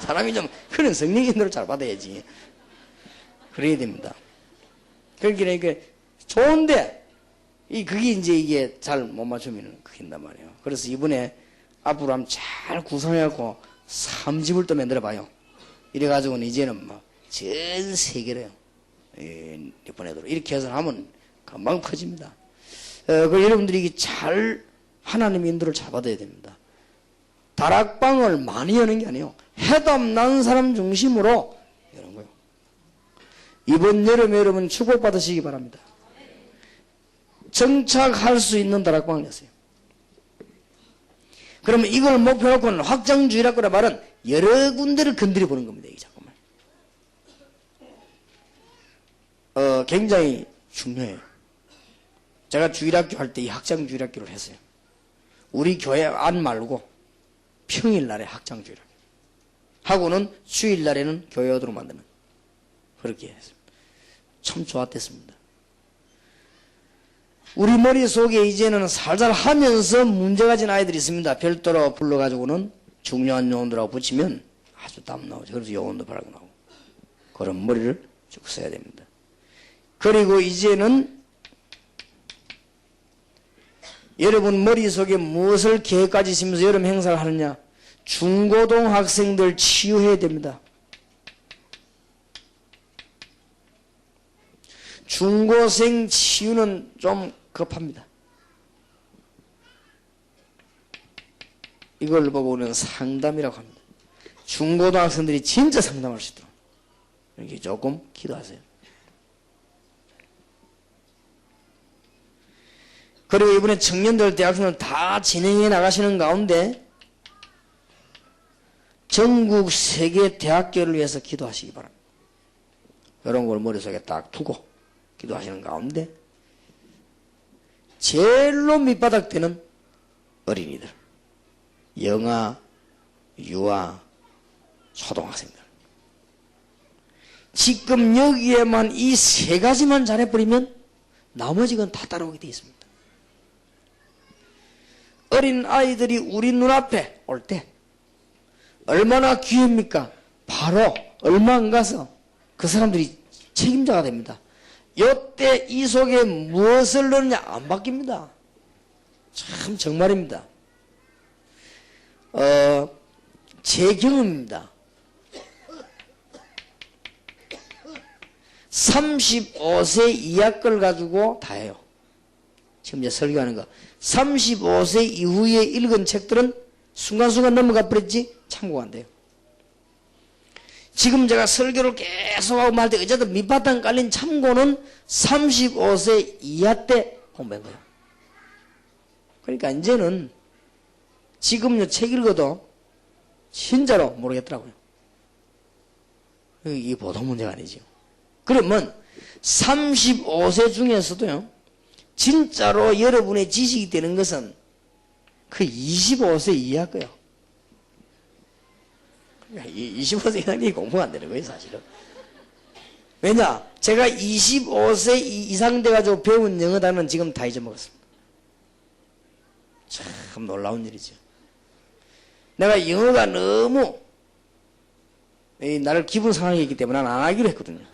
A: 사람이 좀 그런 성령 인도를 잘 받아야지. 그래야 됩니다. 그러니까 좋은데 그게 이제 이게 잘 못 맞추면 그긴단 말이에요. 그래서 이번에 앞으로 한번 잘 구성해갖고 3집을 또 만들어봐요. 이래가지고는 이제는 뭐 전 세계로요. 보내도록 이렇게 해서 하면 금방 커집니다. 그 여러분들이 잘 하나님의 인도를 잘 받아야 됩니다. 다락방을 많이 여는 게 아니에요. 해담 난 사람 중심으로 여는 거예요. 이번 여름에 여러분 축복받으시기 바랍니다. 정착할 수 있는 다락방을 냈어요. 그러면 이걸 목표로 놓고는 확장주의라고 말은 여러 군데를 건드려 보는 겁니다. 이 잠깐만. 굉장히 중요해요. 제가 주일학교 할 때 이 확장주일학교를 했어요. 우리 교회 안 말고 평일날에 확장주일학교 하고는 주일날에는 교회어도로 만드는 그렇게 했습니다. 참 좋았댔습니다. 우리 머릿속에 이제는 살살 하면서 문제가 진 아이들이 있습니다. 별도로 불러가지고는 중요한 요원들하고 붙이면 아주 땀 나오죠. 그래서 요원도 바라고 나오고. 그런 머리를 쭉 써야 됩니다. 그리고 이제는 여러분 머릿속에 무엇을 계획까지 있으면서 여름 행사를 하느냐. 중고등학생들 치유해야 됩니다. 중고생 치유는 좀 급합니다. 이걸 보고 우리는 상담이라고 합니다. 중고등학생들이 진짜 상담할 수 있도록 이렇게 조금 기도하세요. 그리고 이번에 청년들 대학생들 다 진행해 나가시는 가운데 전국 세계 대학교를 위해서 기도하시기 바랍니다. 이런 걸 머릿속에 딱 두고 기도하시는 가운데 제일로 밑바닥 되는 어린이들, 영아, 유아, 초등학생들. 지금 여기에만 이 세 가지만 잘해버리면 나머지 건 다 따라오게 되어 있습니다. 어린 아이들이 우리 눈앞에 올 때 얼마나 귀합니까? 바로 얼마 안 가서 그 사람들이 책임자가 됩니다. 요때 이 속에 무엇을 넣느냐 안 바뀝니다. 참 정말입니다. 제 경험입니다. 35세 이하 걸 가지고 다 해요. 지금 이제 설교하는 거. 35세 이후에 읽은 책들은 순간순간 넘어가 버렸지 참고가 안 돼요. 지금 제가 설교를 계속하고 말 때 어쨌든 밑바탕 깔린 참고는 35세 이하 때 공부한 거예요. 그러니까 이제는 지금 책 읽어도 진짜로 모르겠더라고요. 이게 보통 문제가 아니죠. 그러면 35세 중에서도요, 진짜로 여러분의 지식이 되는 것은 그 25세 이하 거예요. 25세 이상이 공부가 안 되는 거예요, 사실은. 왜냐? 제가 25세 이상 돼가지고 배운 영어 단어는 지금 다 잊어먹었습니다. 참 놀라운 일이죠. 내가 영어가 너무 나를 기분 상하게 했기 때문에 난 안 하기로 했거든요.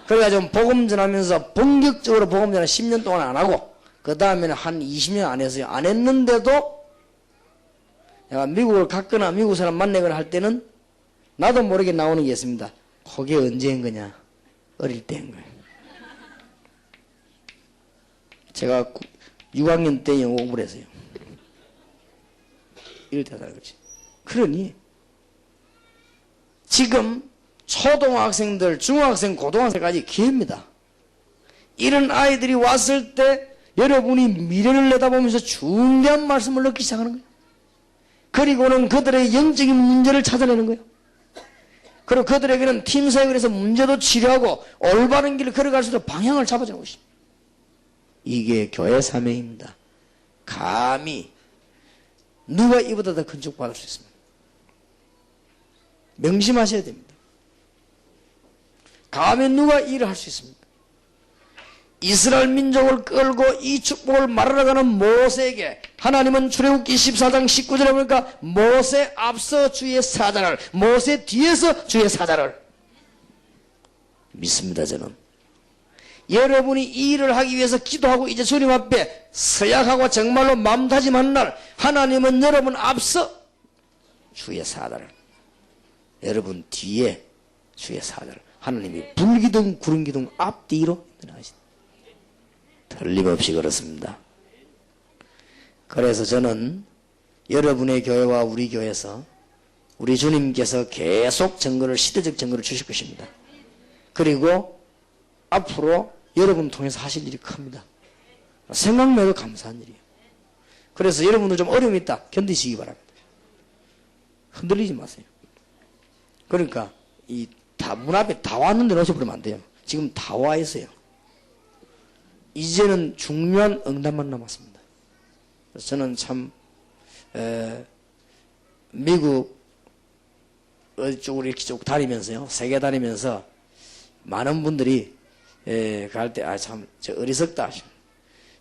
A: 그래가지고 복음 전하면서 본격적으로 복음 전을 10년 동안 안 하고 그 다음에는 한 20년 안 했어요. 안 했는데도 내가 미국을 갔거나 미국 사람 만나거나 할 때는 나도 모르게 나오는 게 있습니다. 그게 언제인 거냐? 어릴 때인 거예요. 제가 6학년 때 영어 공부를 했어요. 이럴 때 하는 거지. 그러니 지금 초등학생들, 중학생, 고등학생까지 기회입니다. 이런 아이들이 왔을 때 여러분이 미래를 내다보면서 중대한 말씀을 넣기 시작하는 거예요. 그리고는 그들의 영적인 문제를 찾아내는 거예요. 그리고 그들에게는 팀 사역을 해서 문제도 치료하고 올바른 길을 걸어갈 수 있도록 방향을 잡아주는 것입니다. 이게 교회 사명입니다. 감히 누가 이보다 더 큰 축복받을 수 있습니다. 명심하셔야 됩니다. 감히 누가 일을 할 수 있습니까? 이스라엘 민족을 끌고 이 축복을 말하러 가는 모세에게 하나님은 출애굽기 14장 19절에 보니까 모세 앞서 주의 사자를, 모세 뒤에서 주의 사자를 믿습니다. 저는 여러분이 이 일을 하기 위해서 기도하고 이제 주님 앞에 서약하고 정말로 마음 다짐하는 날, 하나님은 여러분 앞서 주의 사자를, 여러분 뒤에 주의 사자를, 하나님이 불기둥 구름기둥 앞뒤로 나가신다. 틀림없이 그렇습니다. 그래서 저는 여러분의 교회와 우리 교회에서 우리 주님께서 계속 증거를, 시대적 증거를 주실 것입니다. 그리고 앞으로 여러분 통해서 하실 일이 큽니다. 생각만 해도 감사한 일이에요. 그래서 여러분들 좀 어려움이 있다 견디시기 바랍니다. 흔들리지 마세요. 그러니까 이 다 문 앞에 다 왔는데 놓쳐버리면 안 돼요. 지금 다 와 있어요. 이제는 중요한 응답만 남았습니다. 그래서 저는 참 미국 쪽으로 이렇게 쭉 다니면서요, 세계 다니면서 많은 분들이 갈 때 참 저 어리석다.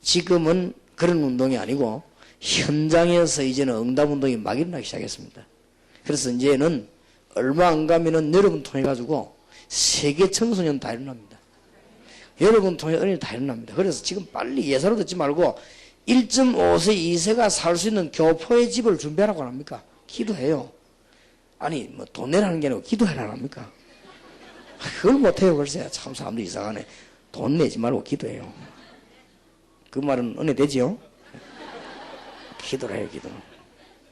A: 지금은 그런 운동이 아니고 현장에서 이제는 응답 운동이 막 일어나기 시작했습니다. 그래서 이제는 얼마 안 가면은 여러분 통해 가지고 세계 청소년 다 일어납니다. 여러분 통해 은혜 다 일어납니다. 그래서 지금 빨리 예사로 듣지 말고 1.5세, 2세가 살 수 있는 교포의 집을 준비하라고 합니까? 기도해요. 아니 뭐 돈 내라는 게 아니고 기도해라 합니까? 그걸 못해요. 글쎄 참 사람들이 이상하네. 돈 내지 말고 기도해요. 그 말은 은혜 되지요? 기도를 해요. 기도.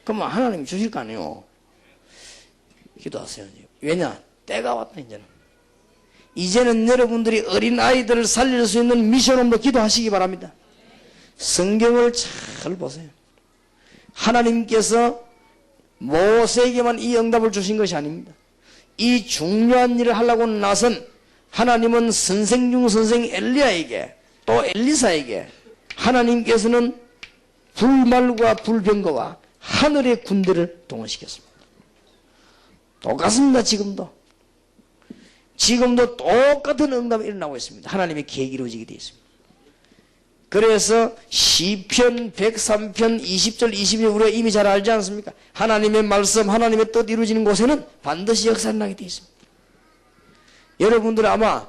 A: 그러면 하나님이 주실 거 아니에요. 기도하세요. 왜냐? 때가 왔다. 이제는 여러분들이 어린아이들을 살릴 수 있는 미션홈도 기도하시기 바랍니다. 성경을 잘 보세요. 하나님께서 모세에게만 이 응답을 주신 것이 아닙니다. 이 중요한 일을 하려고 나선 하나님은 선생 중 선생 엘리야에게, 또 엘리사에게 하나님께서는 불말과 불병거와 하늘의 군대를 동원시켰습니다. 똑같습니다. 지금도 똑같은 응답이 일어나고 있습니다. 하나님의 계획이 이루어지게 되어 있습니다. 그래서 시편 103편 20절 22절 우리가 이미 잘 알지 않습니까? 하나님의 말씀, 하나님의 뜻 이루어지는 곳에는 반드시 역사가 나게 되어 있습니다. 여러분들은 아마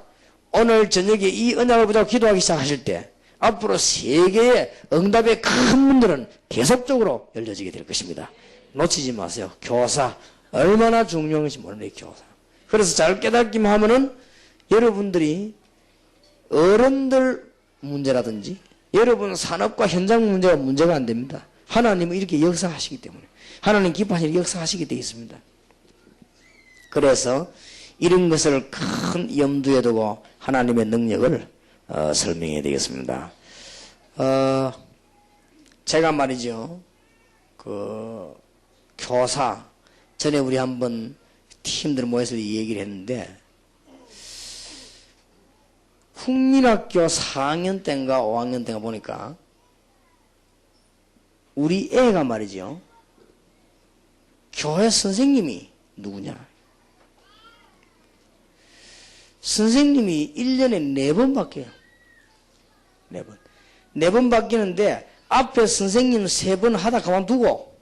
A: 오늘 저녁에 이 언약을 붙잡고 기도하기 시작하실 때 앞으로 세계의 응답의 큰 문들은 계속적으로 열려지게 될 것입니다. 놓치지 마세요. 교사 얼마나 중요한지 모르는 교사. 그래서 잘 깨닫기만 하면은 여러분들이 어른들 문제라든지 여러분 산업과 현장 문제가 안 됩니다. 하나님은 이렇게 역사하시기 때문에, 하나님 기뻐하시는 역사하시게 되어 있습니다. 그래서 이런 것을 큰 염두에 두고 하나님의 능력을 설명해야 되겠습니다. 제가 말이죠, 교사 전에 우리 한번 팀들 모여서 이 얘기를 했는데, 국민학교 4학년 때인가 5학년 때인가 보니까 우리 애가 말이죠, 교회 선생님이 누구냐, 선생님이 1년에 4번 바뀌어요. 4번. 4번 바뀌는데 앞에 선생님 3번 하다 그만두고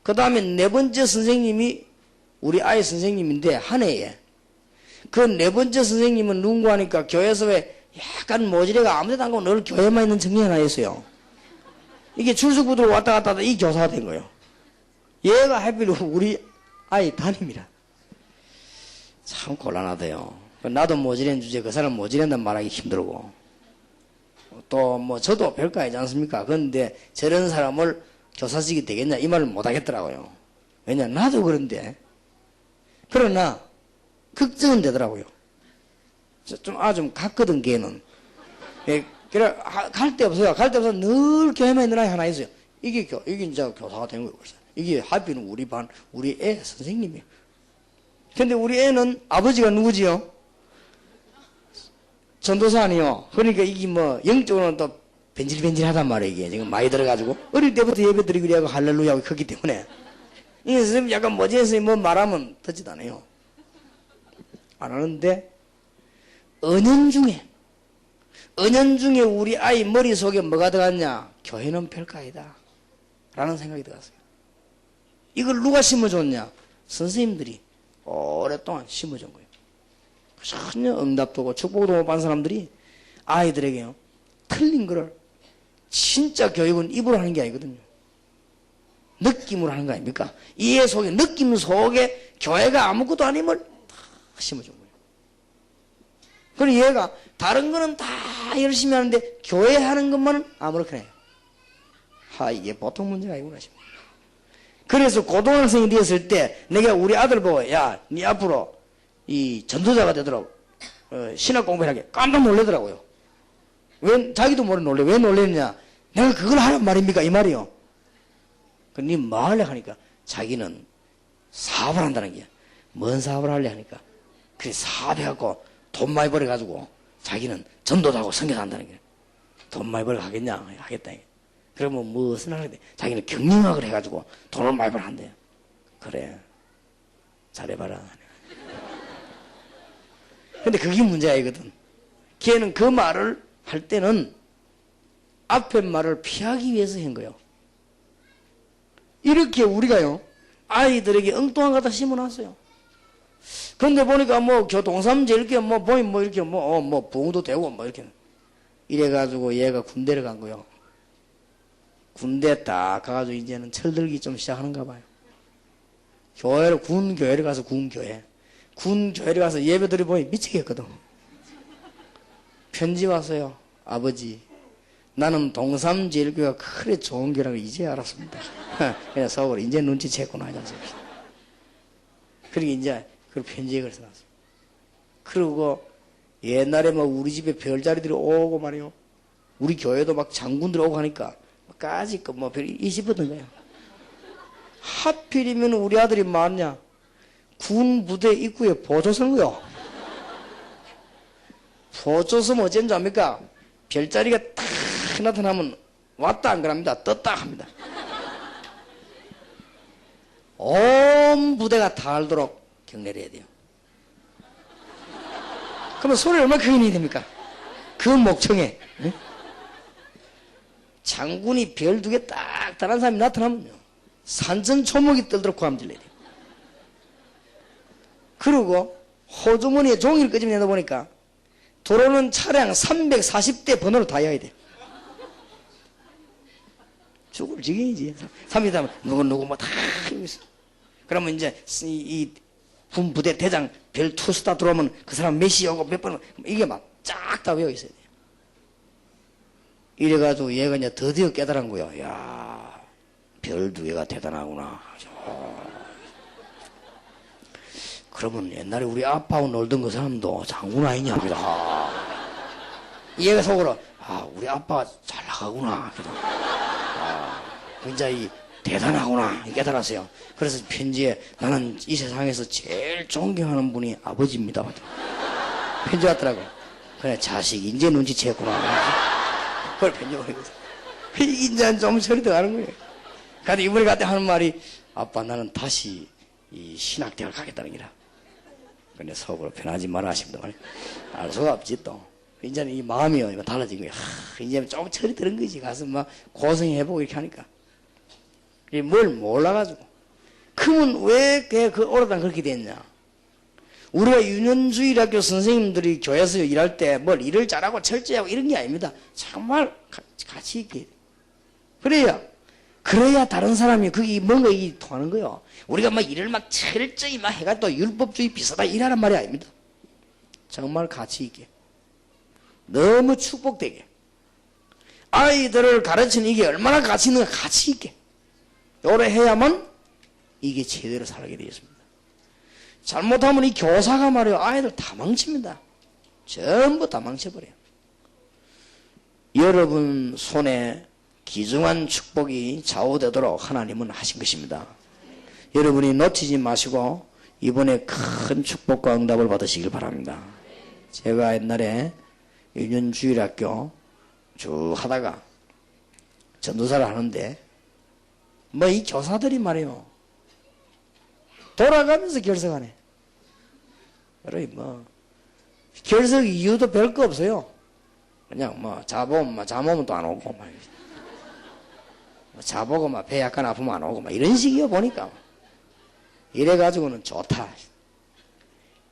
A: 그 다음에 4번째 선생님이 우리 아이 선생님인데 한 해에 그 4번째 선생님은 누군가 하니까 교회에서 왜 약간 모지래가 아무데도 안 가고 늘 교회만 있는 청년이 하나 있어요. 이게 출석부들 왔다 갔다 하다 이 교사가 된 거예요. 얘가 하필 우리 아이 담임이라. 참 곤란하대요. 나도 모지랜 주제 그 사람 모지랜단 말하기 힘들고 또 뭐 저도 별거 아니지 않습니까? 그런데 저런 사람을 교사직이 되겠냐 이 말을 못 하겠더라고요. 왜냐 나도 그런데. 그러나 걱정은 되더라고요. 좀 갔거든 걔는. 그래 갈 데 없어요. 갈 데 없어서 늘 교회만 있는 아이 하나 있어요. 이게 이제 교사가 된 거예요. 이게 하필은 우리 반 우리 애 선생님이에요. 근데 우리 애는 아버지가 누구지요? 전도사 아니요. 그러니까 이게 뭐 영적으로는 또 벤질벤질하단 말이에요. 이게 지금 많이 들어가지고 어릴 때부터 예배 드리고 그래고 할렐루야 하고 컸기 때문에 이게 선생님 약간 뭐지 해서 뭐 말하면 듣지도 않아요. 안 하는데 은연중에 우리 아이 머릿속에 뭐가 들어갔냐? 교회는 별거 아니다 라는 생각이 들었어요. 이걸 누가 심어줬냐? 선생님들이 오랫동안 심어준 거예요. 전혀 응답도 없고 축복도 못 받은 사람들이 아이들에게요 틀린 거를 진짜 교육은 입으로 하는 게 아니거든요. 느낌으로 하는 거 아닙니까? 이해 속에 느낌 속에 교회가 아무것도 아님을 다 심어준 거예요. 그리고 얘가 다른 거는 다 열심히 하는데 교회 하는 것만은 아무렇게나 해요. 이게 보통 문제가 아니구나 싶어요. 그래서 고등학생이 되었을 때 내가 우리 아들 보고 야, 네 앞으로 이 전도자가 되도록 신학 공부를 하게 깜짝 놀라더라고요. 왜 자기도 모르게 놀래. 왜 놀랬냐? 내가 그걸 하란 말입니까? 이 말이요. 네 뭐 할래 하니까 자기는 사업을 한다는 게 뭔 사업을 할래 하니까 그래 사업해갖고 돈 많이 벌어가지고 자기는 전도도 하고 선교도 한다는 게 돈 많이 벌어 하겠냐? 하겠다. 그러면 무엇을 하는데 자기는 경영학을 해가지고 돈을 많이 벌어 한대요. 그래 잘해봐라. 근데 그게 문제가 아니거든. 걔는 그 말을 할 때는 앞에 말을 피하기 위해서 한 거예요. 이렇게 우리가요 아이들에게 엉뚱한 거 다 심어놨어요. 근데 보니까 뭐 교동삼제 이렇게 뭐 보면 뭐 이렇게 뭐 부흥도 되고 뭐 이렇게 이래가지고 얘가 군대를 간 거요. 군대 딱 가가지고 이제는 철들기 좀 시작하는가 봐요. 교회를 군교회를 가서 군교회를 가서 예배 드려보니 미치겠거든. 편지 왔어요. 아버지 나는 동삼제일교회가 그래 좋은 교회라고 이제 알았습니다. 그냥 속으로 이제 눈치챘구나 하지 않습니까? 그리고 이제 그 편지에 그래서 나왔어요. 그리고 옛날에 막 우리 집에 별자리들이 오고 말이요. 우리 교회도 막 장군들 오고 하니까 까짓 거 뭐 별 20었던 거예요. 하필이면 우리 아들이 뭐하냐? 군 부대 입구에 보조 선 거요. 보조 서면 어쩐지 압니까? 별자리가 딱 나타나면 왔다 안 그럽니다. 떴다 합니다. 온 부대가 다 알도록 경례를 해야 돼요. 그러면 소리 얼마나 크게 내야 됩니까? 그 목청에 응? 장군이 별 2개 딱 달한 사람이 나타나면요 산천초목이 떨도록 고함질 내야 돼요. 그리고 호주머니에 종이를 끄집어 내다 보니까 들어오는 차량 340대 번호를 다 해야 돼요. 죽을 지경이지. 300대 누구 뭐 다 있어. 그러면 이제 이 군부대 대장 별 투스타 들어오면 그 사람 몇 시에 오고 몇 번 이게 막 쫙 다 외워 있어야 돼요. 이래가지고 얘가 이제 드디어 깨달은 거야. 야, 별 2개가 대단하구나. 그러면 옛날에 우리 아빠하고 놀던 그 사람도 장군 아니냐? 얘가 속으로 우리 아빠가 잘 나가구나. 굉장히 대단하구나 깨달았어요. 그래서 편지에 나는 이 세상에서 제일 존경하는 분이 아버지입니다. 편지 왔더라고. 그래 자식 이제 눈치챘구나. 그걸 편지 보내거든. 이제 좀 소리 들어가는 거예요. 근데 이번에 갔다 하는 말이 아빠 나는 다시 이 신학대학을 가겠다는 기라. 근데 속으로 편하지 마라 하십니다. 알 수가 없지 또. 이제는 이 마음이 달라진 거예요. 이제 좀 철이 들은 거지. 가서 막 고생해보고 이렇게 하니까. 뭘 몰라가지고. 그러면 왜 그 오래당 그렇게 됐냐? 우리가 유년주일학교 선생님들이 교회에서 일할 때 뭘 일을 잘하고 철저하고 이런 게 아닙니다. 정말 같이 있게. 그래야 다른 사람이 그게 뭔가 이 통하는 거요. 우리가 막 일을 막 철저히 막 해가 또 율법주의 비슷하다 일하란 말이 아닙니다. 정말 가치 있게. 너무 축복되게. 아이들을 가르치는 이게 얼마나 가치 있는가 가치 있게. 요래 해야만 이게 제대로 살게 되겠습니다. 잘못하면 이 교사가 말이에요. 아이들 다 망칩니다. 전부 다 망쳐버려요. 여러분 손에 귀중한 축복이 좌우되도록 하나님은 하신 것입니다. 여러분이 놓치지 마시고 이번에 큰 축복과 응답을 받으시길 바랍니다. 제가 옛날에 유년주일학교 쭉 하다가 전도사를 하는데 뭐 이 교사들이 말이요 돌아가면서 결석하네. 그래 뭐 결석 이유도 별거 없어요. 그냥 뭐 자보면 또 안 오고 막 자보고 막 배 약간 아프면 안 오고 막 이런 식이요 보니까. 이래가지고는 좋다.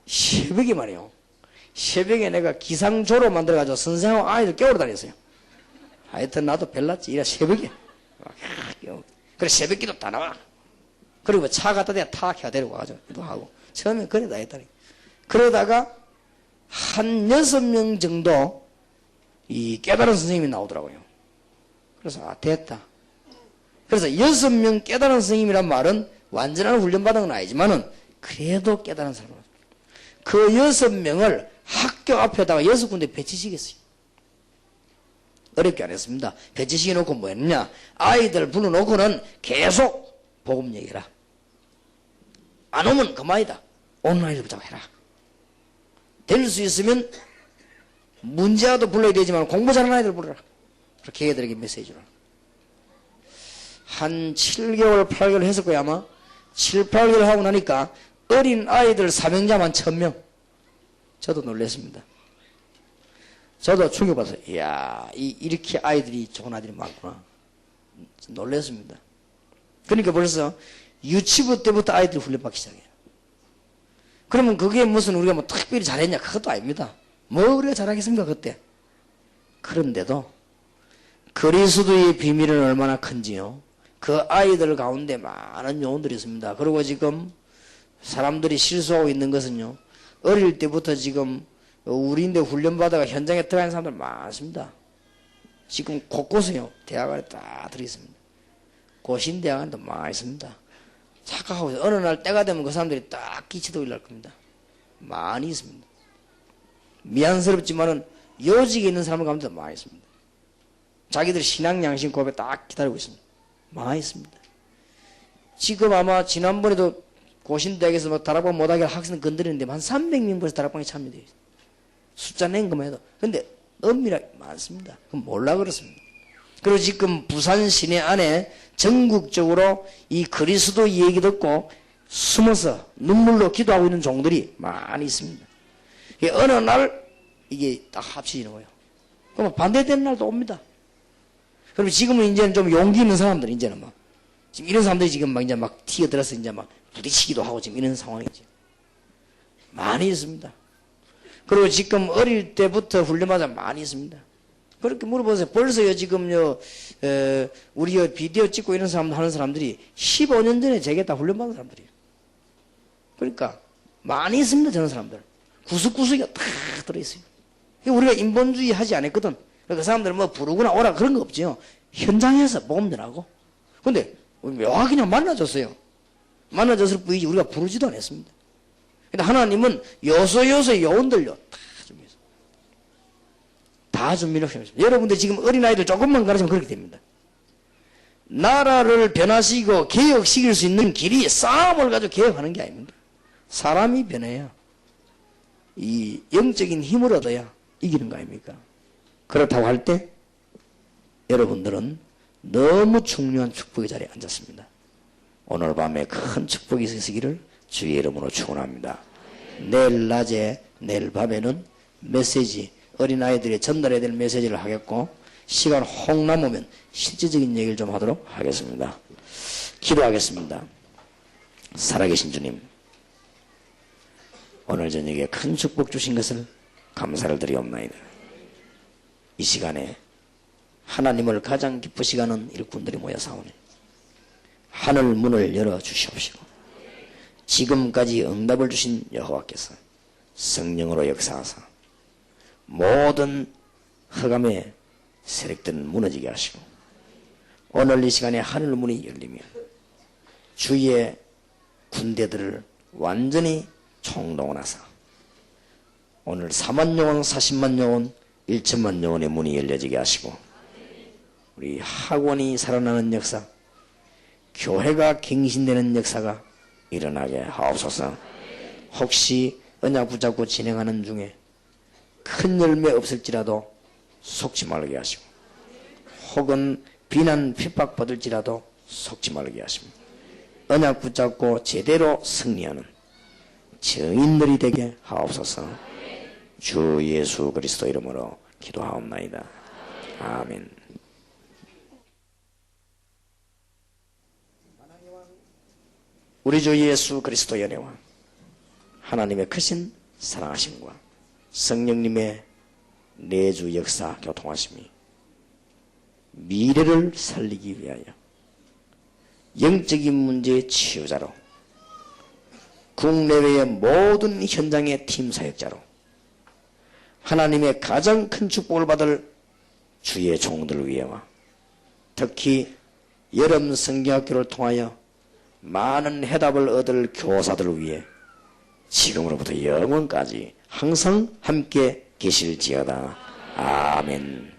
A: 새벽에 말이요. 새벽에 내가 기상조로 만들어가지고 선생하고 아이들 깨우러 다녔어요. 하여튼 나도 별났지. 이래 새벽에. 그래 새벽 기도 다 나와. 그리고 차 갖다 대야 탁 해야 데리고 가가지고 기도하고. 처음엔 그래 다 했다니. 그러다가 한 6명 정도 이 깨달은 선생님이 나오더라고요. 그래서 됐다. 그래서 6명 깨달은 선생님이란 말은 완전한 훈련받은 건 아니지만은 그래도 깨달은 사람은 그 6명을 학교 앞에다가 6군데 배치시겠어요. 어렵게 안 했습니다. 배치시켜놓고 뭐 했느냐. 아이들 불러놓고는 계속 복음 얘기해라. 안 오면 그만이다. 오는 아이들 붙잡아 해라. 될 수 있으면 문제아도 불러야 되지만 공부 잘하는 아이들 불러라. 그렇게 애들에게 메시지를. 한 7개월, 8개월 했을 거야 아마. 7, 8개월 하고 나니까 어린 아이들 사명자만 1000명. 저도 놀랐습니다. 저도 충격받았어요. 이야, 이렇게 아이들이 좋은 아이들이 많구나. 놀랐습니다. 그러니까 벌써 유치부 때부터 아이들이 훈련받기 시작해요. 그러면 그게 무슨 우리가 뭐 특별히 잘했냐? 그것도 아닙니다. 뭐 우리가 잘하겠습니까 그때. 그런데도 그리스도의 비밀은 얼마나 큰지요. 그 아이들 가운데 많은 요원들이 있습니다. 그리고 지금 사람들이 실수하고 있는 것은요. 어릴 때부터 지금 우리인데 훈련받아가 현장에 들어가는 사람들 많습니다. 지금 곳곳에요. 대학 안에 다 들어있습니다. 고신대학 안에도 많이 있습니다. 착각하고 있어요. 어느 날 때가 되면 그 사람들이 딱 기치도 일날 겁니다. 많이 있습니다. 미안스럽지만은 요직에 있는 사람을 가운데도 많이 있습니다. 자기들 신앙 양심 고백 딱 기다리고 있습니다. 많이 있습니다. 지금 아마 지난번에도 고신대학에서 뭐 다락방 못하게 학생 건드리는데 한 300명 벌써 다락방에 참여되어 있어요. 숫자 낸 것만 해도. 근데 엄밀하게 많습니다. 그럼 몰라 그렇습니다. 그리고 지금 부산 시내 안에 전국적으로 이 그리스도 얘기 듣고 숨어서 눈물로 기도하고 있는 종들이 많이 있습니다. 어느 날 이게 딱 합치는 거예요. 그럼 반대되는 날도 옵니다. 그럼 지금은 이제는 좀 용기 있는 사람들, 이제는 막, 지금 이런 사람들이 지금 막 이제 막 튀어들어서 이제 막 부딪히기도 하고 지금 이런 상황이죠. 많이 있습니다. 그리고 지금 어릴 때부터 훈련받아 많이 있습니다. 그렇게 물어보세요. 벌써요, 지금요, 우리 비디오 찍고 이런 사람 하는 사람들이 15년 전에 제게 다 훈련받은 사람들이에요. 그러니까 많이 있습니다, 저런 사람들. 구석구석에 다 들어있어요. 우리가 인본주의 하지 않았거든. 그 사람들은 뭐 부르거나 오라 그런 거 없죠. 현장에서 복음 전하고. 근데 묘하게 그냥 만나줬어요. 만나줬을 뿐이지 우리가 부르지도 않았습니다. 근데 하나님은 요소요소 요원들요 다 준비를 해주셨습니다. 여러분들 지금 어린아이들 조금만 가르치면 그렇게 됩니다. 나라를 변화시키고 개혁시킬 수 있는 길이 싸움을 가지고 개혁하는 게 아닙니다. 사람이 변해야 이 영적인 힘을 얻어야 이기는 거 아닙니까? 그렇다고 할 때 여러분들은 너무 중요한 축복의 자리에 앉았습니다. 오늘 밤에 큰 축복이 있으시기를 주의 이름으로 축원합니다. 내일 낮에 내일 밤에는 메시지 어린아이들이 전달해야 될 메시지를 하겠고 시간 혹 남으면 실질적인 얘기를 좀 하도록 하겠습니다. 기도하겠습니다. 살아계신 주님, 오늘 저녁에 큰 축복 주신 것을 감사를 드리옵나이다. 이 시간에 하나님을 가장 기쁘시게 하는 일꾼들이 모여 사오니 하늘 문을 열어 주시옵시고 지금까지 응답을 주신 여호와께서 성령으로 역사하사 모든 흑암의 세력들은 무너지게 하시고 오늘 이 시간에 하늘 문이 열리며 주의 군대들을 완전히 총동원하사 오늘 4만 영혼, 40만 영혼, 1천만 영혼의 문이 열려지게 하시고 우리 학원이 살아나는 역사, 교회가 갱신되는 역사가 일어나게 하옵소서. 혹시 언약 붙잡고 진행하는 중에 큰 열매 없을지라도 속지 말게 하시고, 혹은 비난 핍박 받을지라도 속지 말게 하십니다. 언약 붙잡고 제대로 승리하는 증인들이 되게 하옵소서. 주 예수 그리스도 이름으로 기도하옵나이다. 아멘. 우리 주 예수 그리스도의 은혜와 하나님의 크신 사랑하심과 성령님의 내주 역사 교통하심이 미래를 살리기 위하여 영적인 문제의 치유자로, 국내외의 모든 현장의 팀 사역자로, 하나님의 가장 큰 축복을 받을 주의 종들을 위해와 특히 여름 성경학교를 통하여 많은 해답을 얻을 교사들을 위해 지금으로부터 영원까지 항상 함께 계실지어다. 아멘.